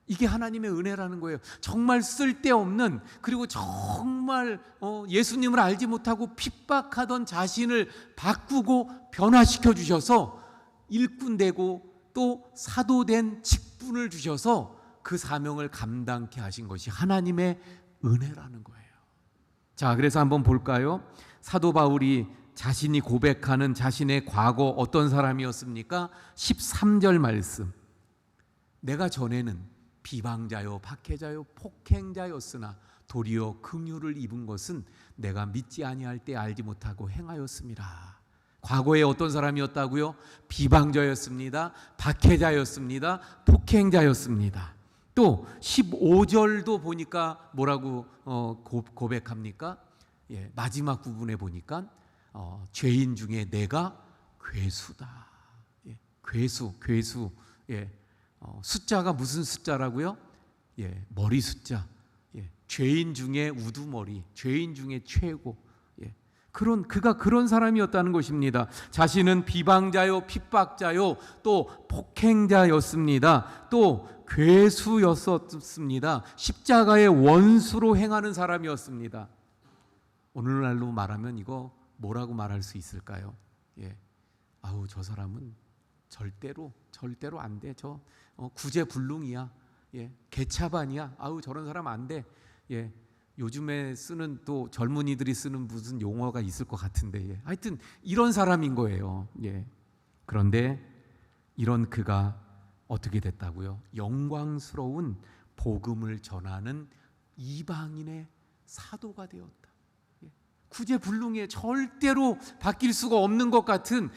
이게 하나님의 은혜라는 거예요. 정말 쓸데없는, 그리고 정말 예수님을 알지 못하고 핍박하던 자신을 바꾸고 변화시켜 주셔서 일꾼 되고 또 사도된 직분을 주셔서 그 사명을 감당케 하신 것이 하나님의 은혜라는 거예요. 자, 그래서 한번 볼까요? 사도 바울이 자신이 고백하는 자신의 과거 어떤 사람이었습니까? 13절 말씀. 내가 전에는 비방자요 박해자요 폭행자였으나 도리어 긍휼을 입은 것은 내가 믿지 아니할 때 알지 못하고 행하였습니다. 과거에 어떤 사람이었다고요? 비방자였습니다. 박해자였습니다. 폭행자였습니다. 또 15절도 보니까 뭐라고 고백합니까? 마지막 부분에 보니까 죄인 중에 내가 괴수다. 괴수. 숫자가 무슨 숫자라고요? 머리 숫자. 죄인 중에 우두머리, 죄인 중에 최고. 그가 그런 사람이었다는 것입니다. 자신은 비방자요, 핍박자요, 또 폭행자였습니다. 또 괴수였었습니다. 십자가의 원수로 행하는 사람이었습니다. 오늘날로 말하면 이거 뭐라고 말할 수 있을까요? 아우, 저 사람은 절대로 안 돼. 저 구제불능이야. 개차반이야. 아우, 저런 사람 안 돼. 요즘에 쓰는, 또 젊은이들이 쓰는 무슨 용어가 있을 것 같은데, 하여튼 이런 사람인 거예요. 그런데 이런 그가 어떻게 됐다고요? 영광스러운 복음을 전하는 이방인의 사도가 되었다. 구제불능에 절대로 바뀔 수가 없는 것 같은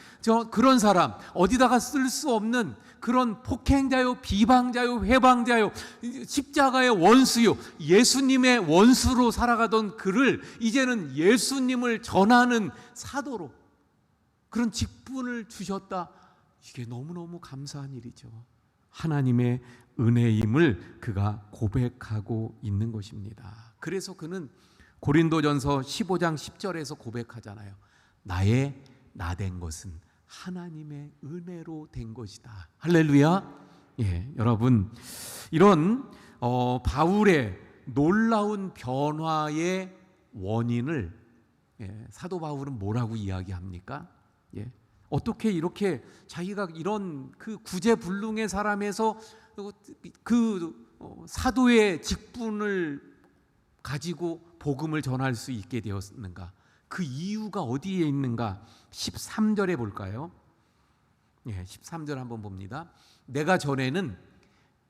그런 사람, 어디다가 쓸 수 없는 그런 폭행자요, 비방자요, 회방자요, 십자가의 원수요, 예수님의 원수로 살아가던 그를 이제는 예수님을 전하는 사도로, 그런 직분을 주셨다. 이게 너무너무 감사한 일이죠. 하나님의 은혜임을 그가 고백하고 있는 것입니다. 그래서 그는 고린도전서 15장 10절에서 고백하잖아요. 나의 나된 것은 하나님의 은혜로 된 것이다. 할렐루야. 여러분, 이런 바울의 놀라운 변화의 원인을 사도 바울은 뭐라고 이야기합니까? 어떻게 이렇게 자기가 이런 그 구제불능의 사람에서 그 사도의 직분을 가지고 복음을 전할 수 있게 되었는가? 그 이유가 어디에 있는가? 13절에 볼까요? 예, 13절 한번 봅니다. 내가 전에는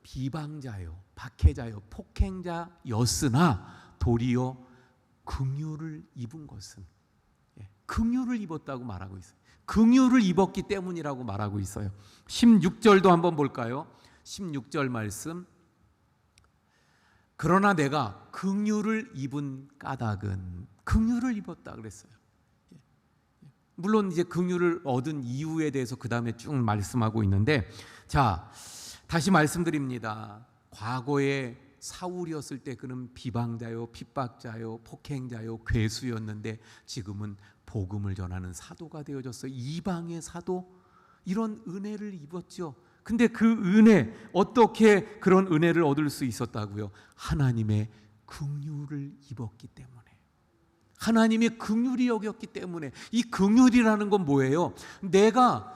비방자요, 박해자요, 폭행자였으나 도리어 긍휼을 입은 것은, 긍휼을 입었다고 말하고 있어요. 긍휼을 입었기 때문이라고 말하고 있어요. 16절도 한번 볼까요? 16절 말씀. 그러나 내가 긍휼을 입은 까닭은, 긍휼을 입었다 그랬어요. 물론 이제 긍휼을 얻은 이유에 대해서 그 다음에 쭉 말씀하고 있는데, 자, 다시 말씀드립니다. 과거에 사울이었을 때 그는 비방자요, 핍박자요, 폭행자요, 괴수였는데 지금은 복음을 전하는 사도가 되어졌어요. 이방의 사도, 이런 은혜를 입었죠. 근데 그 은혜, 어떻게 그런 은혜를 얻을 수 있었다고요? 하나님의 긍휼을 입었기 때문에, 하나님의 긍휼이 여겼기 때문에. 이 긍휼이라는 건 뭐예요? 내가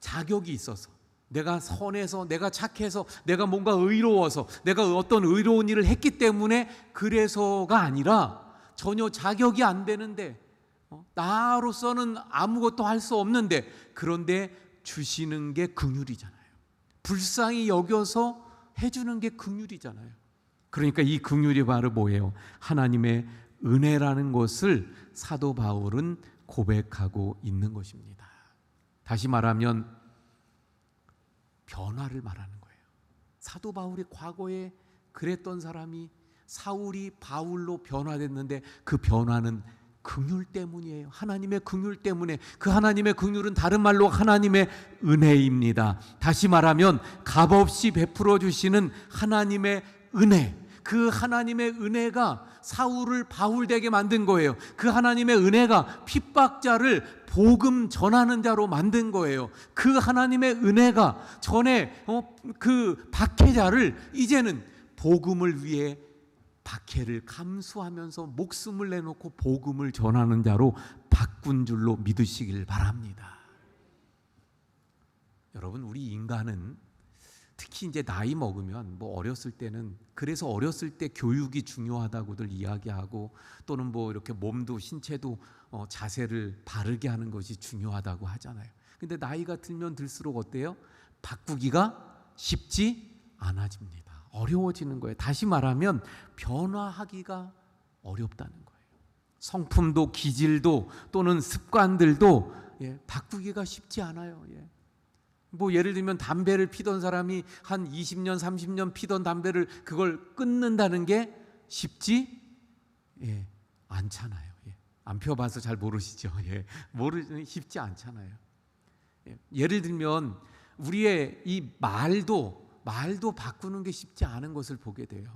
자격이 있어서, 내가 선해서, 내가 착해서, 내가 뭔가 의로워서, 내가 어떤 의로운 일을 했기 때문에 그래서가 아니라, 전혀 자격이 안 되는데, 나로서는 아무것도 할 수 없는데, 그런데 주시는 게 긍휼이잖아요. 불쌍히 여겨서 해주는 게 긍휼이잖아요. 그러니까 이 긍휼이 바로 뭐예요? 하나님의 은혜라는 것을 사도 바울은 고백하고 있는 것입니다. 다시 말하면 변화를 말하는 거예요. 사도 바울이 과거에 그랬던 사람이 사울이 바울로 변화됐는데 그 변화는 긍휼 때문이에요. 하나님의 긍휼 때문에. 그 하나님의 긍휼은 다른 말로 하나님의 은혜입니다. 다시 말하면 값없이 베풀어 주시는 하나님의 은혜. 그 하나님의 은혜가 사울을 바울 되게 만든 거예요. 그 하나님의 은혜가 핍박자를 복음 전하는 자로 만든 거예요. 그 하나님의 은혜가 전에 그 박해자를 이제는 복음을 위해 박해를 감수하면서 목숨을 내놓고 복음을 전하는 자로 바꾼 줄로 믿으시길 바랍니다. 여러분, 우리 인간은 특히 이제 나이 먹으면, 뭐 어렸을 때는, 그래서 어렸을 때 교육이 중요하다고들 이야기하고, 또는 뭐 이렇게 몸도 신체도 자세를 바르게 하는 것이 중요하다고 하잖아요. 근데 나이가 들면 들수록 어때요? 바꾸기가 쉽지 않아집니다. 어려워지는 거예요. 다시 말하면 변화하기가 어렵다는 거예요. 성품도 기질도 또는 습관들도 바꾸기가 쉽지 않아요. 뭐 예를 들면 담배를 피던 사람이 한 20년 30년 피던 담배를 그걸 끊는다는 게 쉽지 않잖아요. 안 펴봐서 잘 모르시죠. 쉽지 않잖아요. 예를 들면 우리의 이 말도 바꾸는 게 쉽지 않은 것을 보게 돼요.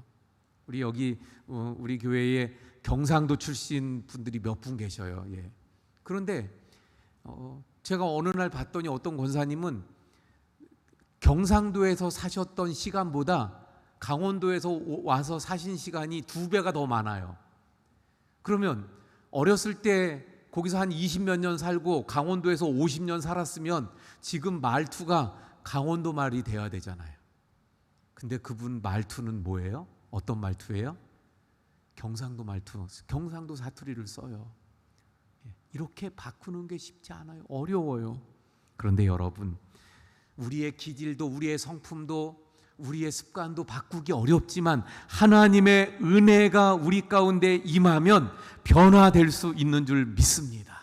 우리 여기 우리 교회에 경상도 출신 분들이 몇 분 계셔요. 그런데 제가 어느 날 봤더니 어떤 권사님은 경상도에서 사셨던 시간보다 강원도에서 와서 사신 시간이 2배가 더 많아요. 그러면 어렸을 때 거기서 한 20몇 년 살고 강원도에서 50년 살았으면 지금 말투가 강원도 말이 돼야 되잖아요. 근데 그분 말투는 뭐예요? 어떤 말투예요? 경상도 말투, 경상도 사투리를 써요. 이렇게 바꾸는 게 쉽지 않아요. 어려워요. 그런데 여러분, 우리의 기질도 우리의 성품도 우리의 습관도 바꾸기 어렵지만 하나님의 은혜가 우리 가운데 임하면 변화될 수 있는 줄 믿습니다.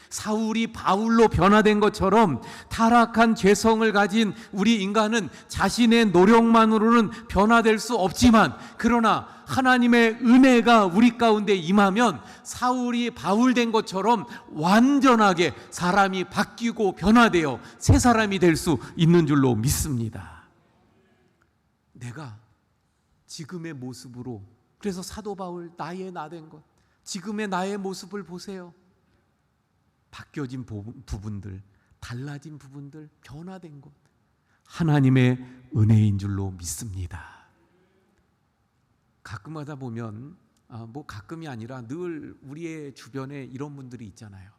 사울이 바울로 변화된 것처럼 타락한 죄성을 가진 우리 인간은 자신의 노력만으로는 변화될 수 없지만, 그러나 하나님의 은혜가 우리 가운데 임하면 사울이 바울 된 것처럼 완전하게 사람이 바뀌고 변화되어 새 사람이 될 수 있는 줄로 믿습니다. 내가 지금의 모습으로, 그래서 사도 바울, 나의 나 된 것, 지금의 나의 모습을 보세요. 바뀌어진 부분들, 달라진 부분들, 변화된 것, 하나님의 은혜인 줄로 믿습니다. 가끔 하다 보면 뭐 가끔이 아니라 늘 우리의 주변에 이런 분들이 있잖아요.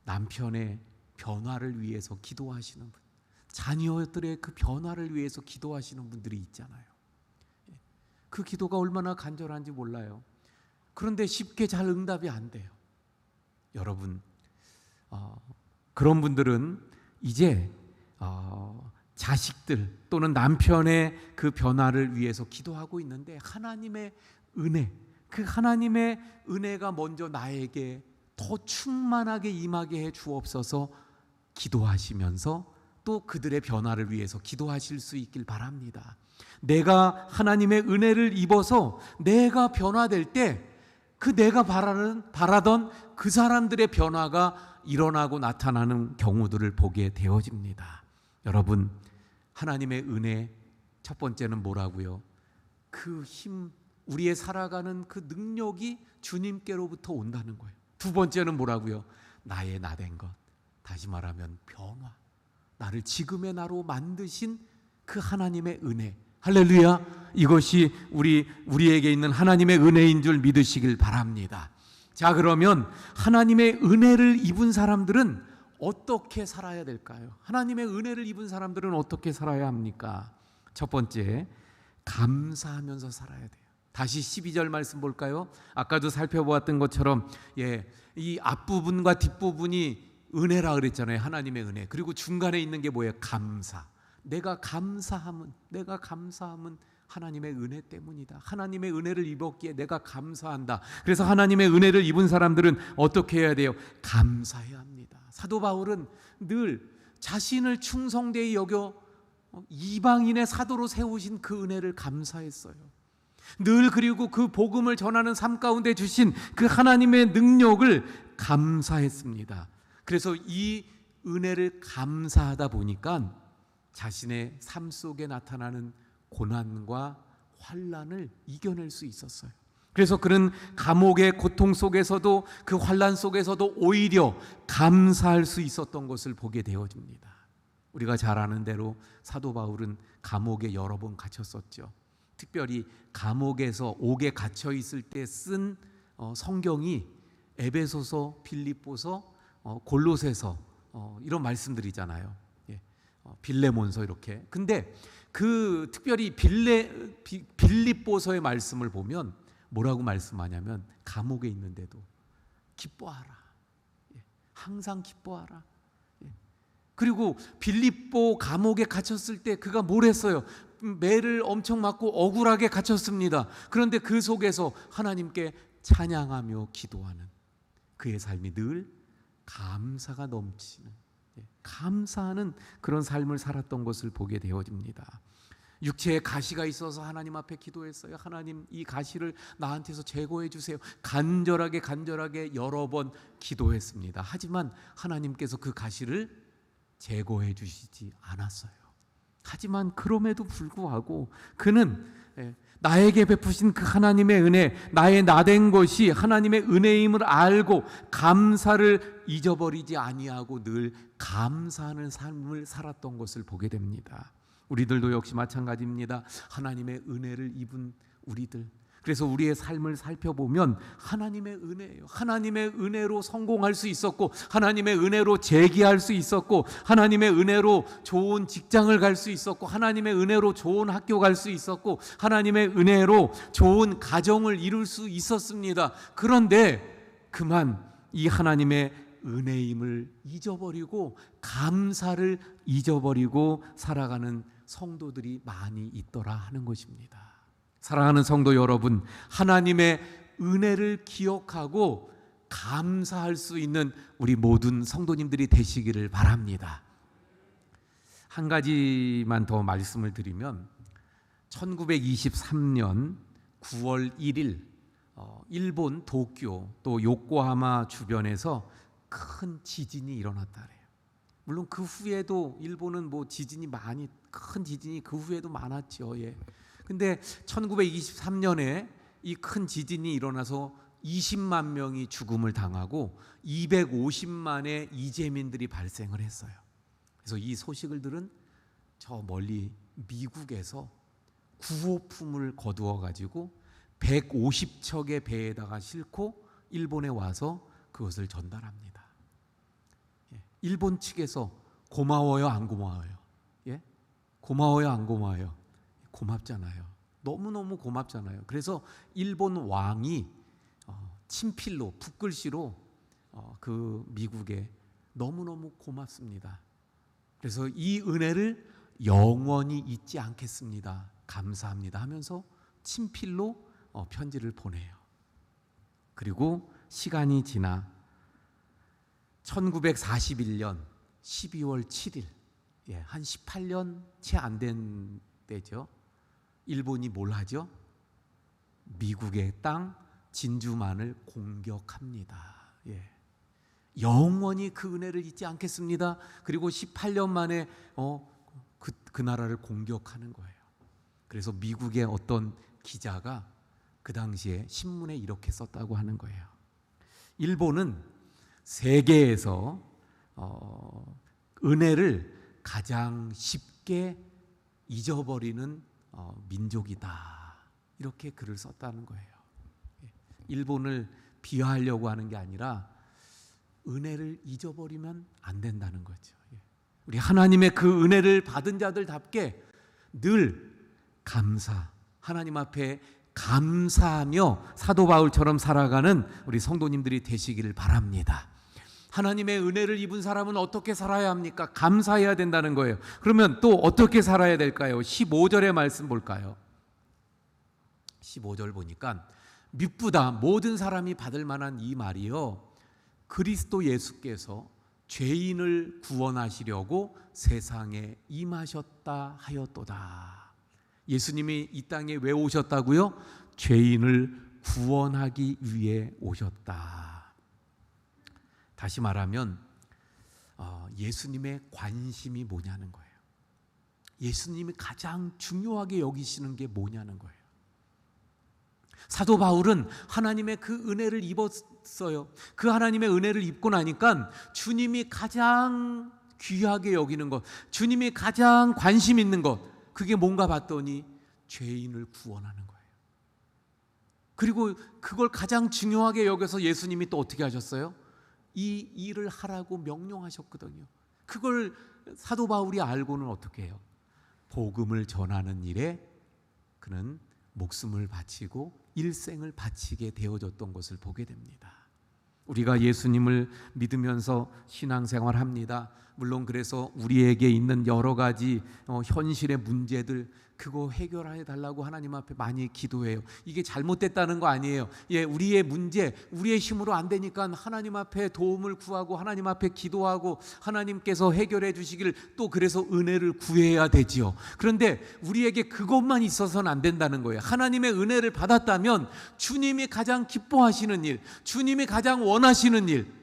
남편의 변화를 위해서 기도하시는 분, 자녀들의 그 변화를 위해서 기도하시는 분들이 있잖아요. 그 기도가 얼마나 간절한지 몰라요. 그런데 쉽게 잘 응답이 안 돼요. 여러분 그런 분들은 이제 자식들 또는 남편의 그 변화를 위해서 기도하고 있는데 하나님의 은혜, 그 하나님의 은혜가 먼저 나에게 더 충만하게 임하게 해 주옵소서 기도하시면서 또 그들의 변화를 위해서 기도하실 수 있길 바랍니다. 내가 하나님의 은혜를 입어서 내가 변화될 때 그 내가 바라던 그 사람들의 변화가 일어나고 나타나는 경우들을 보게 되어집니다. 여러분, 하나님의 은혜 첫 번째는 뭐라고요? 그 힘, 우리의 살아가는 그 능력이 주님께로부터 온다는 거예요. 두 번째는 뭐라고요? 나의 나된 것, 다시 말하면 변화, 나를 지금의 나로 만드신 그 하나님의 은혜, 할렐루야. 이것이 우리에게 있는 하나님의 은혜인 줄 믿으시길 바랍니다. 자, 그러면 하나님의 은혜를 입은 사람들은 어떻게 살아야 될까요? 하나님의 은혜를 입은 사람들은 어떻게 살아야 합니까? 첫 번째, 감사하면서 살아야 돼요. 다시 12절 말씀 볼까요? 아까도 살펴보았던 것처럼 이 앞부분과 뒷부분이 은혜라 그랬잖아요. 하나님의 은혜. 그리고 중간에 있는 게 뭐예요? 감사. 내가 감사함은 하나님의 은혜 때문이다. 하나님의 은혜를 입었기에 내가 감사한다. 그래서 하나님의 은혜를 입은 사람들은 어떻게 해야 돼요? 감사해야 합니다. 사도 바울은 늘 자신을 충성되이 여겨 이방인의 사도로 세우신 그 은혜를 감사했어요. 늘 그리고 그 복음을 전하는 삶 가운데 주신 그 하나님의 능력을 감사했습니다. 그래서 이 은혜를 감사하다 보니까 자신의 삶 속에 나타나는 고난과 환난을 이겨낼 수 있었어요. 그래서 그는 감옥의 고통 속에서도 그 환난 속에서도 오히려 감사할 수 있었던 것을 보게 되어집니다. 우리가 잘 아는 대로 사도 바울은 감옥에 여러 번 갇혔었죠. 특별히 감옥에서 옥에 갇혀 있을 때 쓴 성경이 에베소서, 빌립보서, 골로새서 이런 말씀들이잖아요. 빌레몬서 이렇게. 근데 그 특별히 빌립보서의 말씀을 보면 뭐라고 말씀하냐면 감옥에 있는데도 기뻐하라. 항상 기뻐하라. 그리고 빌립보 감옥에 갇혔을 때 그가 뭘 했어요? 매를 엄청 맞고 억울하게 갇혔습니다. 그런데 그 속에서 하나님께 찬양하며 기도하는 그의 삶이 늘 감사가 넘치는, 감사하는 그런 삶을 살았던 것을 보게 되어집니다. 육체에 가시가 있어서 하나님 앞에 기도했어요. 하나님, 이 가시를 나한테서 제거해 주세요. 간절하게 여러 번 기도했습니다. 하지만 하나님께서 그 가시를 제거해 주시지 않았어요. 하지만 그럼에도 불구하고 그는 나에게 베푸신 그 하나님의 은혜, 나의 나된 것이 하나님의 은혜임을 알고 감사를 잊어버리지 아니하고 늘 감사하는 삶을 살았던 것을 보게 됩니다. 우리들도 역시 마찬가지입니다. 하나님의 은혜를 입은 우리들, 그래서 우리의 삶을 살펴보면 하나님의 은혜예요. 하나님의 은혜로 성공할 수 있었고, 하나님의 은혜로 재기할 수 있었고, 하나님의 은혜로 좋은 직장을 갈 수 있었고, 하나님의 은혜로 좋은 학교 갈 수 있었고, 하나님의 은혜로 좋은 가정을 이룰 수 있었습니다. 그런데 그만 이 하나님의 은혜임을 잊어버리고 감사를 잊어버리고 살아가는 성도들이 많이 있더라 하는 것입니다. 사랑하는 성도 여러분, 하나님의 은혜를 기억하고 감사할 수 있는 우리 모든 성도님들이 되시기를 바랍니다. 한 가지만 더 말씀을 드리면 1923년 9월 1일 일본 도쿄 또 요코하마 주변에서 큰 지진이 일어났다 그래요. 물론 그 후에도 일본은 지진이 많이, 큰 지진이 그 후에도 많았죠. 근데 1923년에 이 큰 지진이 일어나서 20만 명이 죽음을 당하고 250만의 이재민들이 발생을 했어요. 그래서 이 소식을 들은 저 멀리 미국에서 구호품을 거두어 가지고 150척의 배에다가 싣고 일본에 와서 그것을 전달합니다. 일본 측에서 고마워요, 안 고마워요? 고마워요, 안 고마워요? 고맙잖아요. 너무너무 고맙잖아요. 그래서 일본 왕이 친필로, 붓글씨로 그 미국에 너무너무 고맙습니다. 그래서 이 은혜를 영원히 잊지 않겠습니다. 감사합니다 하면서 친필로 편지를 보내요. 그리고 시간이 지나 1941년 12월 7일, 한 18년 채 안 된 때죠. 일본이 뭘 하죠? 미국의 땅 진주만을 공격합니다. 영원히 그 은혜를 잊지 않겠습니다. 그리고 18년 만에 그 나라를 공격하는 거예요. 그래서 미국의 어떤 기자가 그 당시에 신문에 이렇게 썼다고 하는 거예요. 일본은 세계에서 은혜를 가장 쉽게 잊어버리는 민족이다. 이렇게 글을 썼다는 거예요. 일본을 비하하려고 하는 게 아니라 은혜를 잊어버리면 안 된다는 거죠. 우리 하나님의 그 은혜를 받은 자들답게 늘 하나님 앞에 감사하며 사도 바울처럼 살아가는 우리 성도님들이 되시기를 바랍니다. 하나님의 은혜를 입은 사람은 어떻게 살아야 합니까? 감사해야 된다는 거예요. 그러면 또 어떻게 살아야 될까요? 15절의 말씀 볼까요? 15절 보니까 밉보다 모든 사람이 받을 만한 이 말이요, 그리스도 예수께서 죄인을 구원하시려고 세상에 임하셨다 하였도다. 예수님이 이 땅에 왜 오셨다고요? 죄인을 구원하기 위해 오셨다. 다시 말하면 예수님의 관심이 뭐냐는 거예요. 예수님이 가장 중요하게 여기시는 게 뭐냐는 거예요. 사도 바울은 하나님의 그 은혜를 입었어요. 그 하나님의 은혜를 입고 나니까 주님이 가장 귀하게 여기는 것, 주님이 가장 관심 있는 것, 그게 뭔가 봤더니 죄인을 구원하는 거예요. 그리고 그걸 가장 중요하게 여겨서 예수님이 또 어떻게 하셨어요? 이 일을 하라고 명령하셨거든요. 그걸 사도 바울이 알고는 어떻게 해요? 복음을 전하는 일에 그는 목숨을 바치고 일생을 바치게 되어졌던 것을 보게 됩니다. 우리가 예수님을 믿으면서 신앙생활합니다. 물론 그래서 우리에게 있는 여러 가지 현실의 문제들, 그거 해결해 달라고 하나님 앞에 많이 기도해요. 이게 잘못됐다는 거 아니에요. 우리의 문제, 우리의 힘으로 안 되니까 하나님 앞에 도움을 구하고 하나님 앞에 기도하고 하나님께서 해결해 주시기를, 또 그래서 은혜를 구해야 되지요. 그런데 우리에게 그것만 있어서는 안 된다는 거예요. 하나님의 은혜를 받았다면 주님이 가장 기뻐하시는 일, 주님이 가장 원하시는 일,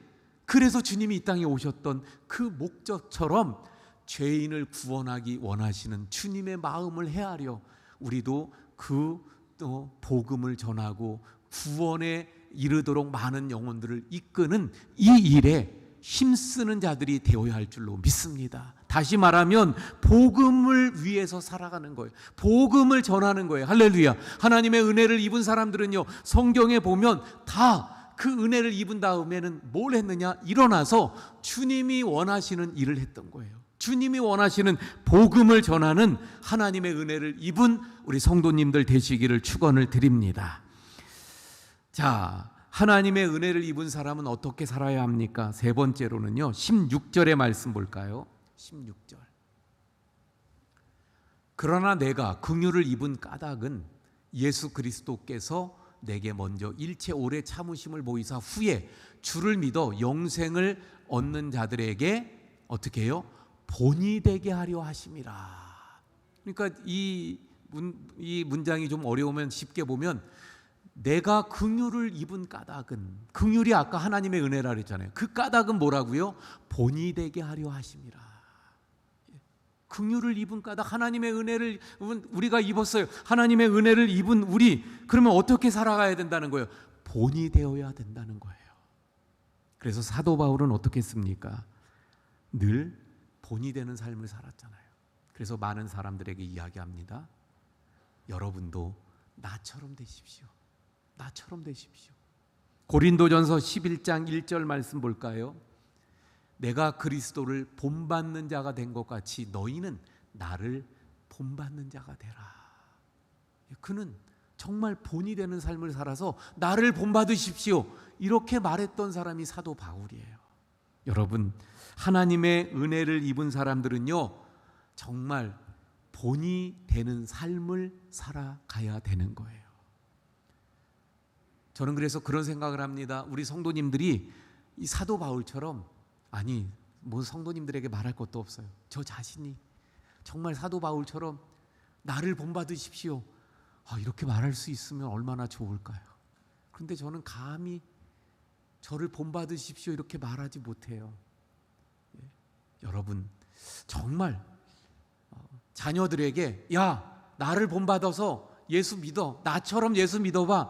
그래서 주님이 이 땅에 오셨던 그 목적처럼 죄인을 구원하기 원하시는 주님의 마음을 헤아려 우리도 그 복음을 전하고 구원에 이르도록 많은 영혼들을 이끄는 이 일에 힘쓰는 자들이 되어야 할 줄로 믿습니다. 다시 말하면 복음을 위해서 살아가는 거예요. 복음을 전하는 거예요. 할렐루야. 하나님의 은혜를 입은 사람들은요, 성경에 보면 다 그 은혜를 입은 다음에는 뭘 했느냐? 일어나서 주님이 원하시는 일을 했던 거예요. 주님이 원하시는 복음을 전하는 하나님의 은혜를 입은 우리 성도님들 되시기를 축원을 드립니다. 자, 하나님의 은혜를 입은 사람은 어떻게 살아야 합니까? 세 번째로는요, 16절의 말씀 볼까요? 16절. 그러나 내가 긍휼을 입은 까닭은 예수 그리스도께서 내게 먼저 일체 오래 참으심을 보이사 후에 주를 믿어 영생을 얻는 자들에게 어떻게 해요? 본이 되게 하려 하심이라. 그러니까 이 문장이 좀 어려우면 쉽게 보면, 내가 긍휼을 입은 까닭은, 긍휼이 아까 하나님의 은혜라 그랬잖아요. 그 까닭은 뭐라고요? 본이 되게 하려 하심이라. 긍휼을 입은 까닭, 하나님의 은혜를 우리가 입었어요. 하나님의 은혜를 입은 우리, 그러면 어떻게 살아가야 된다는 거예요? 본이 되어야 된다는 거예요. 그래서 사도 바울은 어떻게 했습니까? 늘 본이 되는 삶을 살았잖아요. 그래서 많은 사람들에게 이야기합니다. 여러분도 나처럼 되십시오. 나처럼 되십시오. 고린도전서 11장 1절 말씀 볼까요? 내가 그리스도를 본받는 자가 된 것 같이 너희는 나를 본받는 자가 되라. 그는 정말 본이 되는 삶을 살아서 나를 본받으십시오. 이렇게 말했던 사람이 사도 바울이에요. 여러분, 하나님의 은혜를 입은 사람들은요, 정말 본이 되는 삶을 살아가야 되는 거예요. 저는 그래서 그런 생각을 합니다. 우리 성도님들이 이 사도 바울처럼, 아니 뭐 성도님들에게 말할 것도 없어요. 저 자신이 정말 사도 바울처럼 나를 본받으십시오, 이렇게 말할 수 있으면 얼마나 좋을까요? 그런데 저는 감히 저를 본받으십시오 이렇게 말하지 못해요. 여러분, 정말 자녀들에게 야, 나를 본받아서 예수 믿어, 나처럼 예수 믿어봐.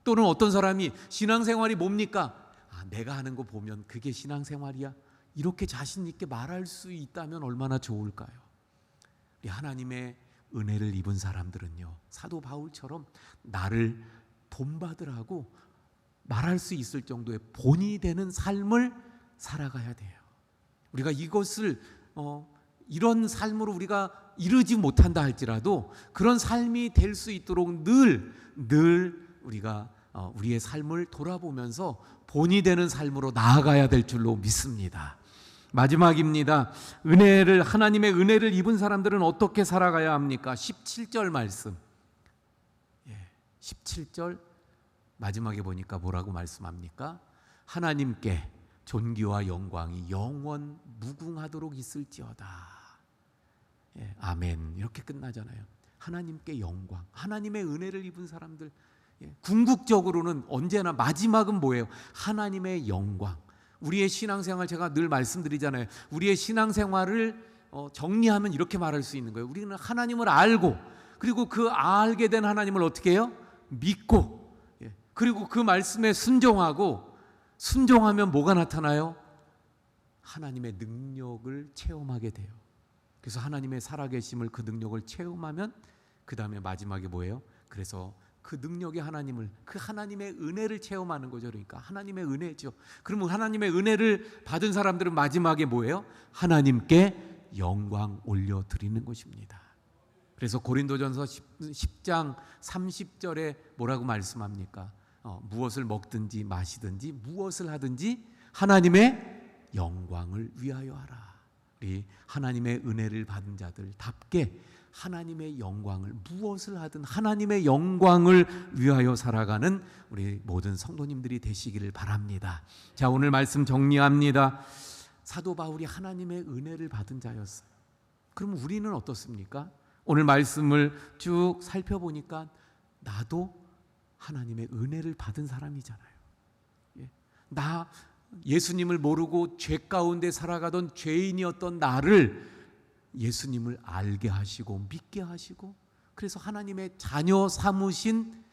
또는 어떤 사람이 신앙생활이 뭡니까? 내가 하는 거 보면 그게 신앙생활이야, 이렇게 자신 있게 말할 수 있다면 얼마나 좋을까요? 우리 하나님의 은혜를 입은 사람들은요, 사도 바울처럼 나를 본받으라고 말할 수 있을 정도의 본이 되는 삶을 살아가야 돼요. 우리가 이것을 이런 삶으로 우리가 이루지 못한다 할지라도 그런 삶이 될 수 있도록 늘 우리가 우리의 삶을 돌아보면서 본이 되는 삶으로 나아가야 될 줄로 믿습니다. 마지막입니다. 하나님의 은혜를 입은 사람들은 어떻게 살아가야 합니까? 17절 말씀. 17절 마지막에 보니까 뭐라고 말씀합니까? 하나님께 존귀와 영광이 영원 무궁하도록 있을지어다. 아멘. 이렇게 끝나잖아요. 하나님께 영광, 하나님의 은혜를 입은 사람들, 궁극적으로는 언제나 마지막은 뭐예요? 하나님의 영광. 우리의 신앙생활, 제가 늘 말씀드리잖아요. 우리의 신앙생활을 정리하면 이렇게 말할 수 있는 거예요. 우리는 하나님을 알고, 그리고 그 알게 된 하나님을 어떻게 해요? 믿고, 그리고 그 말씀에 순종하고, 순종하면 뭐가 나타나요? 하나님의 능력을 체험하게 돼요. 그래서 하나님의 살아계심을, 그 능력을 체험하면 그 다음에 마지막에 뭐예요? 그래서 그 능력의 하나님을, 그 하나님의 은혜를 체험하는 거죠. 그러니까 하나님의 은혜죠. 그러면 하나님의 은혜를 받은 사람들은 마지막에 뭐예요? 하나님께 영광 올려드리는 것입니다. 그래서 고린도전서 10장 30절에 뭐라고 말씀합니까? 무엇을 먹든지 마시든지 무엇을 하든지 하나님의 영광을 위하여 하라. 우리 하나님의 은혜를 받은 자들답게 하나님의 영광을, 무엇을 하든 하나님의 영광을 위하여 살아가는 우리 모든 성도님들이 되시기를 바랍니다. 자, 오늘 말씀 정리합니다. 사도 바울이 하나님의 은혜를 받은 자였어요. 그럼 우리는 어떻습니까? 오늘 말씀을 쭉 살펴보니까 나도 하나님의 은혜를 받은 사람이잖아요. 나 예수님을 모르고 죄 가운데 살아가던 죄인이었던 나를 예수님을 알게 하시고 믿게 하시고, 그래서 하나님의 자녀 삼으신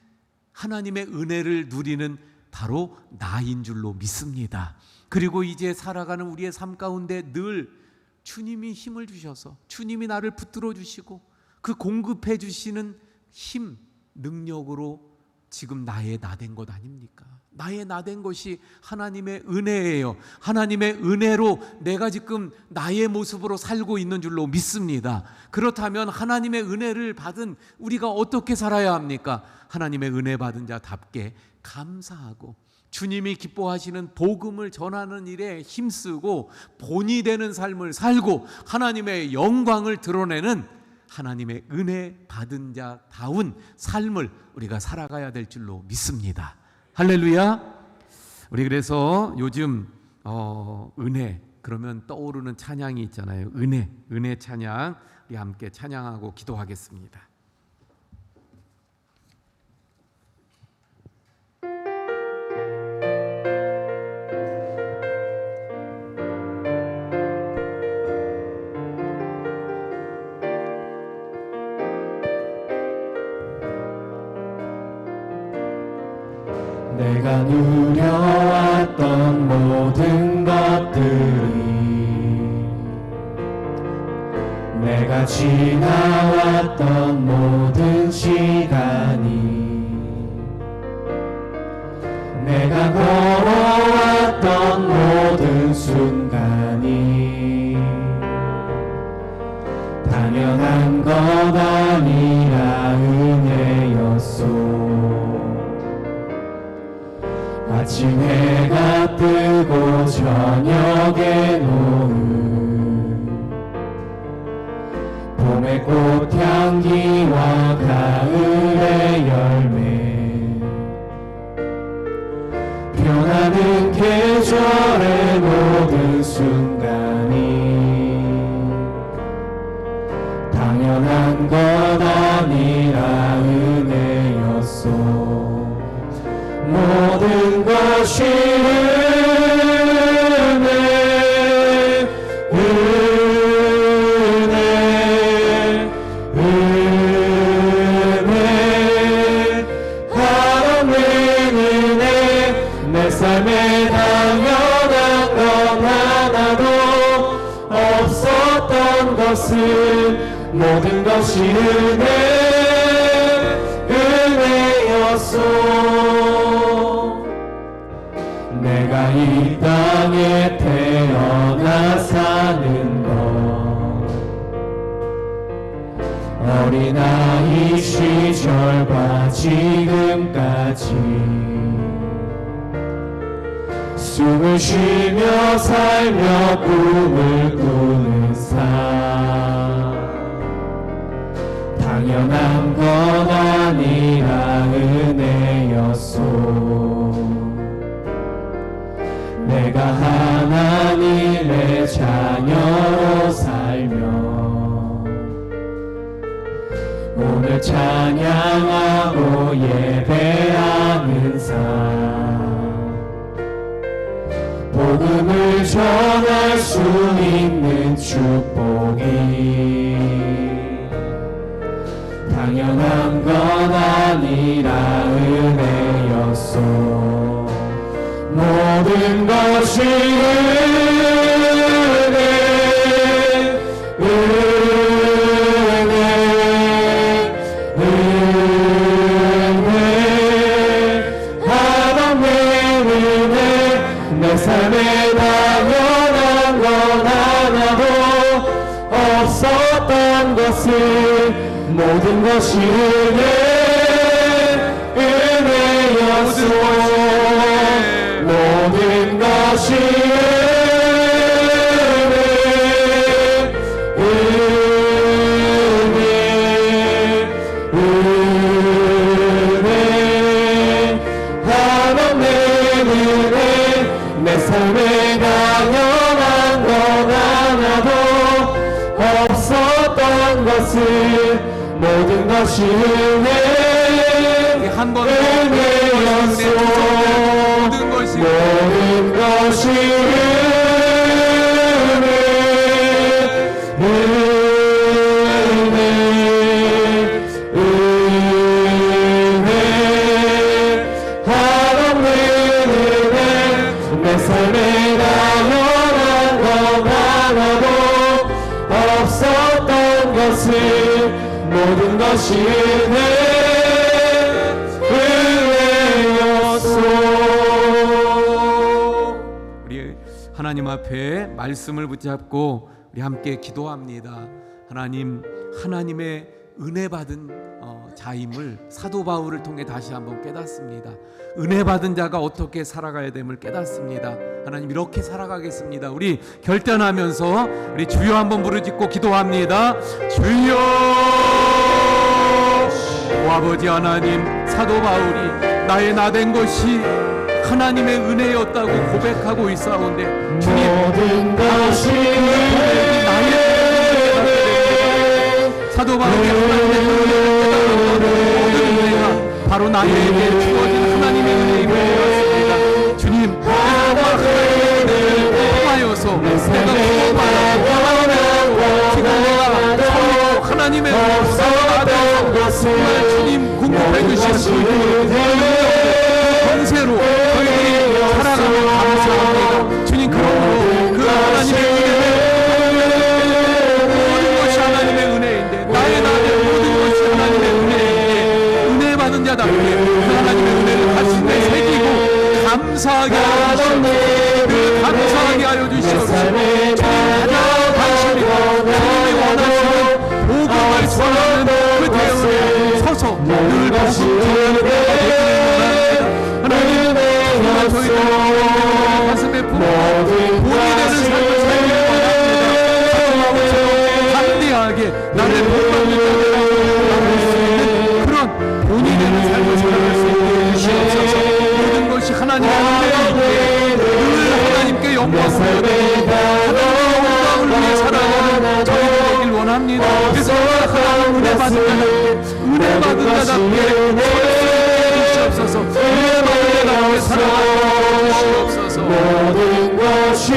하나님의 은혜를 누리는 바로 나인 줄로 믿습니다. 그리고 이제 살아가는 우리의 삶 가운데 늘 주님이 힘을 주셔서, 주님이 나를 붙들어 주시고 그 공급해 주시는 힘, 능력으로 지금 나의 나된 것 아닙니까? 나의 나된 것이 하나님의 은혜예요. 하나님의 은혜로 내가 지금 나의 모습으로 살고 있는 줄로 믿습니다. 그렇다면 하나님의 은혜를 받은 우리가 어떻게 살아야 합니까? 하나님의 은혜 받은 자답게 감사하고 주님이 기뻐하시는 복음을 전하는 일에 힘쓰고 본이 되는 삶을 살고 하나님의 영광을 드러내는 하나님의 은혜 받은 자다운 삶을 우리가 살아가야 될 줄로 믿습니다. 할렐루야. 우리 그래서 요즘 은혜 그러면 떠오르는 찬양이 있잖아요. 은혜 찬양, 우리 함께 찬양하고 기도하겠습니다. 내가 누려왔던 모든 것들이, 내가 지나왔던 모든 시간이, 내가 걸어왔던 모든 순간이 당연한 것 아니라 은혜였소. 아침 해가 뜨고 저녁에 노을 봄의 꽃향기와 가을의 열매 변하는 계절의 모든 순간이 당연한 것 아니라 은혜였소. 모든 것이 은혜 은혜 은혜 하나님의 은혜 내 삶에 당연한 건 하나도 없었던 것은 모든 것이 은혜였소. 내가 이 땅에 태어나 사는 것 어린아이 시절과 지금까지 숨을 쉬며 살며 꿈을 꾸는 삶 당연한 건 아니라 은혜였소. 내가 하나님의 자녀로 살며 오늘 찬양하고 예배하는 삶 복음을 전할 수 있는 축복이 당연한 건 아니라 은혜였소. 모든 것이 은혜 은혜 은혜 하나님의 은혜 내 삶에 당연한 건 하나도 없었던 것을 모든 것이 은혜였소. 모든 것이 은혜 은혜 하나님의 은혜 내 삶에 당연한 건 하나도 없었던 것을 모든 것이 한번 은혜였소. 모든 것이 은혜 은혜 은혜 하나님의 은혜 내 삶에 당연한 건 하나도 없었던 것을 모든 것이 하나님 앞에 말씀을 붙잡고 우리 함께 기도합니다. 하나님, 하나님의 은혜 받은 자임을 사도 바울을 통해 다시 한번 깨닫습니다. 은혜 받은 자가 어떻게 살아가야 됨을 깨닫습니다. 하나님, 이렇게 살아가겠습니다. 우리 결단하면서 우리 주여 한번 부르짖고 기도합니다. 주여. 오 아버지 하나님, 사도 바울이 나의 나된 것이 하나님의 은혜였다고 고백하고 있사온데 주님, 모든 것이 나의 사도 바울이 하나님의 모든 은혜가 바로 나에게 주어진 하나님의 은혜임을 깨닫습니다. 주님, 통하여서 내가 구원받았고 지금 내가 서로 하나님의 은혜를 정말 주님 공급해 주시는 권세로 저희들이 살아가며 감사합니다. 주님, 그러므로 그 하나님의 모든 것이 하나님의 은혜인데 나의 모든 것이 하나님의 은혜인데 은혜 받은 자답게 그 하나님의 은혜를 가슴에 새기고 감사하게 하여 주시옵소서. 그 감사하게 하여 주시옵소서. 주님, 가장 관심이 주님이 원하시는 복음을 전하는 그 대열에 서서 늘 복음 전하는 하나님, 정말 저희 자들에게 나를 본받는 자들에게 나눌 수 있는 그런 본이 되는 삶을 살아갈 수 있게 주시옵소서. 모든 것이 하나님의 은혜이기에 늘 하나님께 영광을 돌리고 하나님의 영광을 위해 살아가는 저희가 되길 원합니다. 그래서 하나님 은혜 받은 자답게 은혜 받은 자답게 주시옵소서. 은혜 받은 자답게 살아가게 주시옵소서. 모든 것이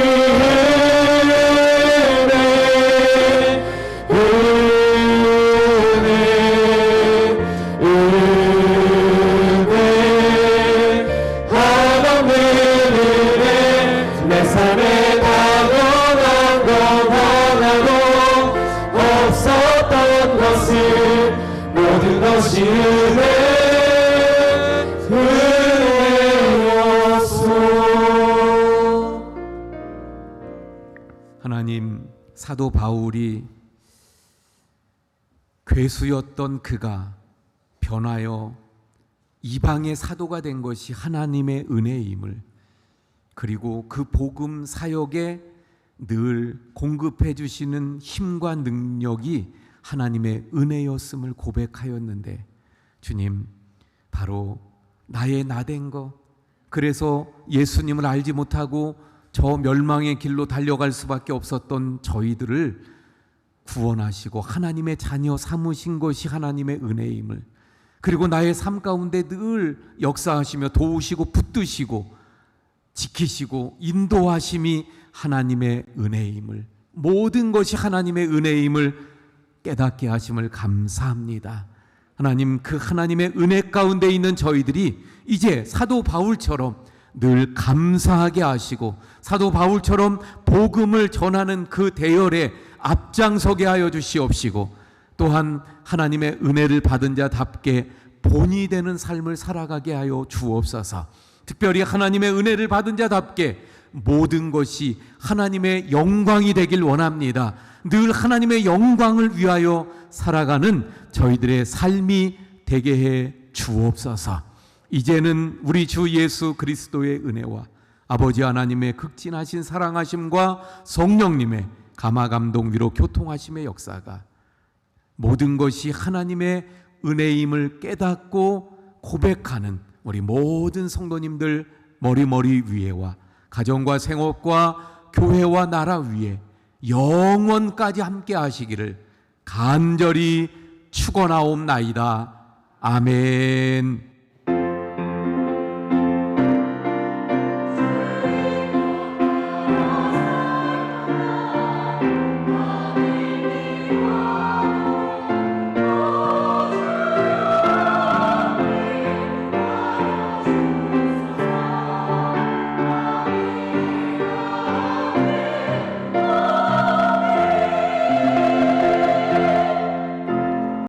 내 삶에 다가간 건 하나도 없었던 것을 모든 것이 은혜였소. 하나님, 사도 바울이 괴수였던 그가 변하여 이방의 사도가 된 것이 하나님의 은혜임을, 그리고 그 복음 사역에 늘 공급해 주시는 힘과 능력이 하나님의 은혜였음을 고백하였는데, 주님, 바로 나의 나된 것, 그래서 예수님을 알지 못하고 저 멸망의 길로 달려갈 수밖에 없었던 저희들을 구원하시고 하나님의 자녀 삼으신 것이 하나님의 은혜임을, 그리고 나의 삶 가운데 늘 역사하시며 도우시고 붙드시고 지키시고 인도하심이 하나님의 은혜임을, 모든 것이 하나님의 은혜임을 깨닫게 하심을 감사합니다. 하나님, 그 하나님의 은혜 가운데 있는 저희들이 이제 사도 바울처럼 늘 감사하게 하시고 사도 바울처럼 복음을 전하는 그 대열에 앞장서게 하여 주시옵시고, 또한 하나님의 은혜를 받은 자답게 본이 되는 삶을 살아가게 하여 주옵소서. 특별히 하나님의 은혜를 받은 자답게 모든 것이 하나님의 영광이 되길 원합니다. 늘 하나님의 영광을 위하여 살아가는 저희들의 삶이 되게 해 주옵소서. 이제는 우리 주 예수 그리스도의 은혜와 아버지 하나님의 극진하신 사랑하심과 성령님의 감화감동 위로 교통하심의 역사가 모든 것이 하나님의 은혜임을 깨닫고 고백하는 우리 모든 성도님들 머리머리 위에와 가정과 생업과 교회와 나라 위에 영원까지 함께 하시기를 간절히 축원하옵나이다. 아멘.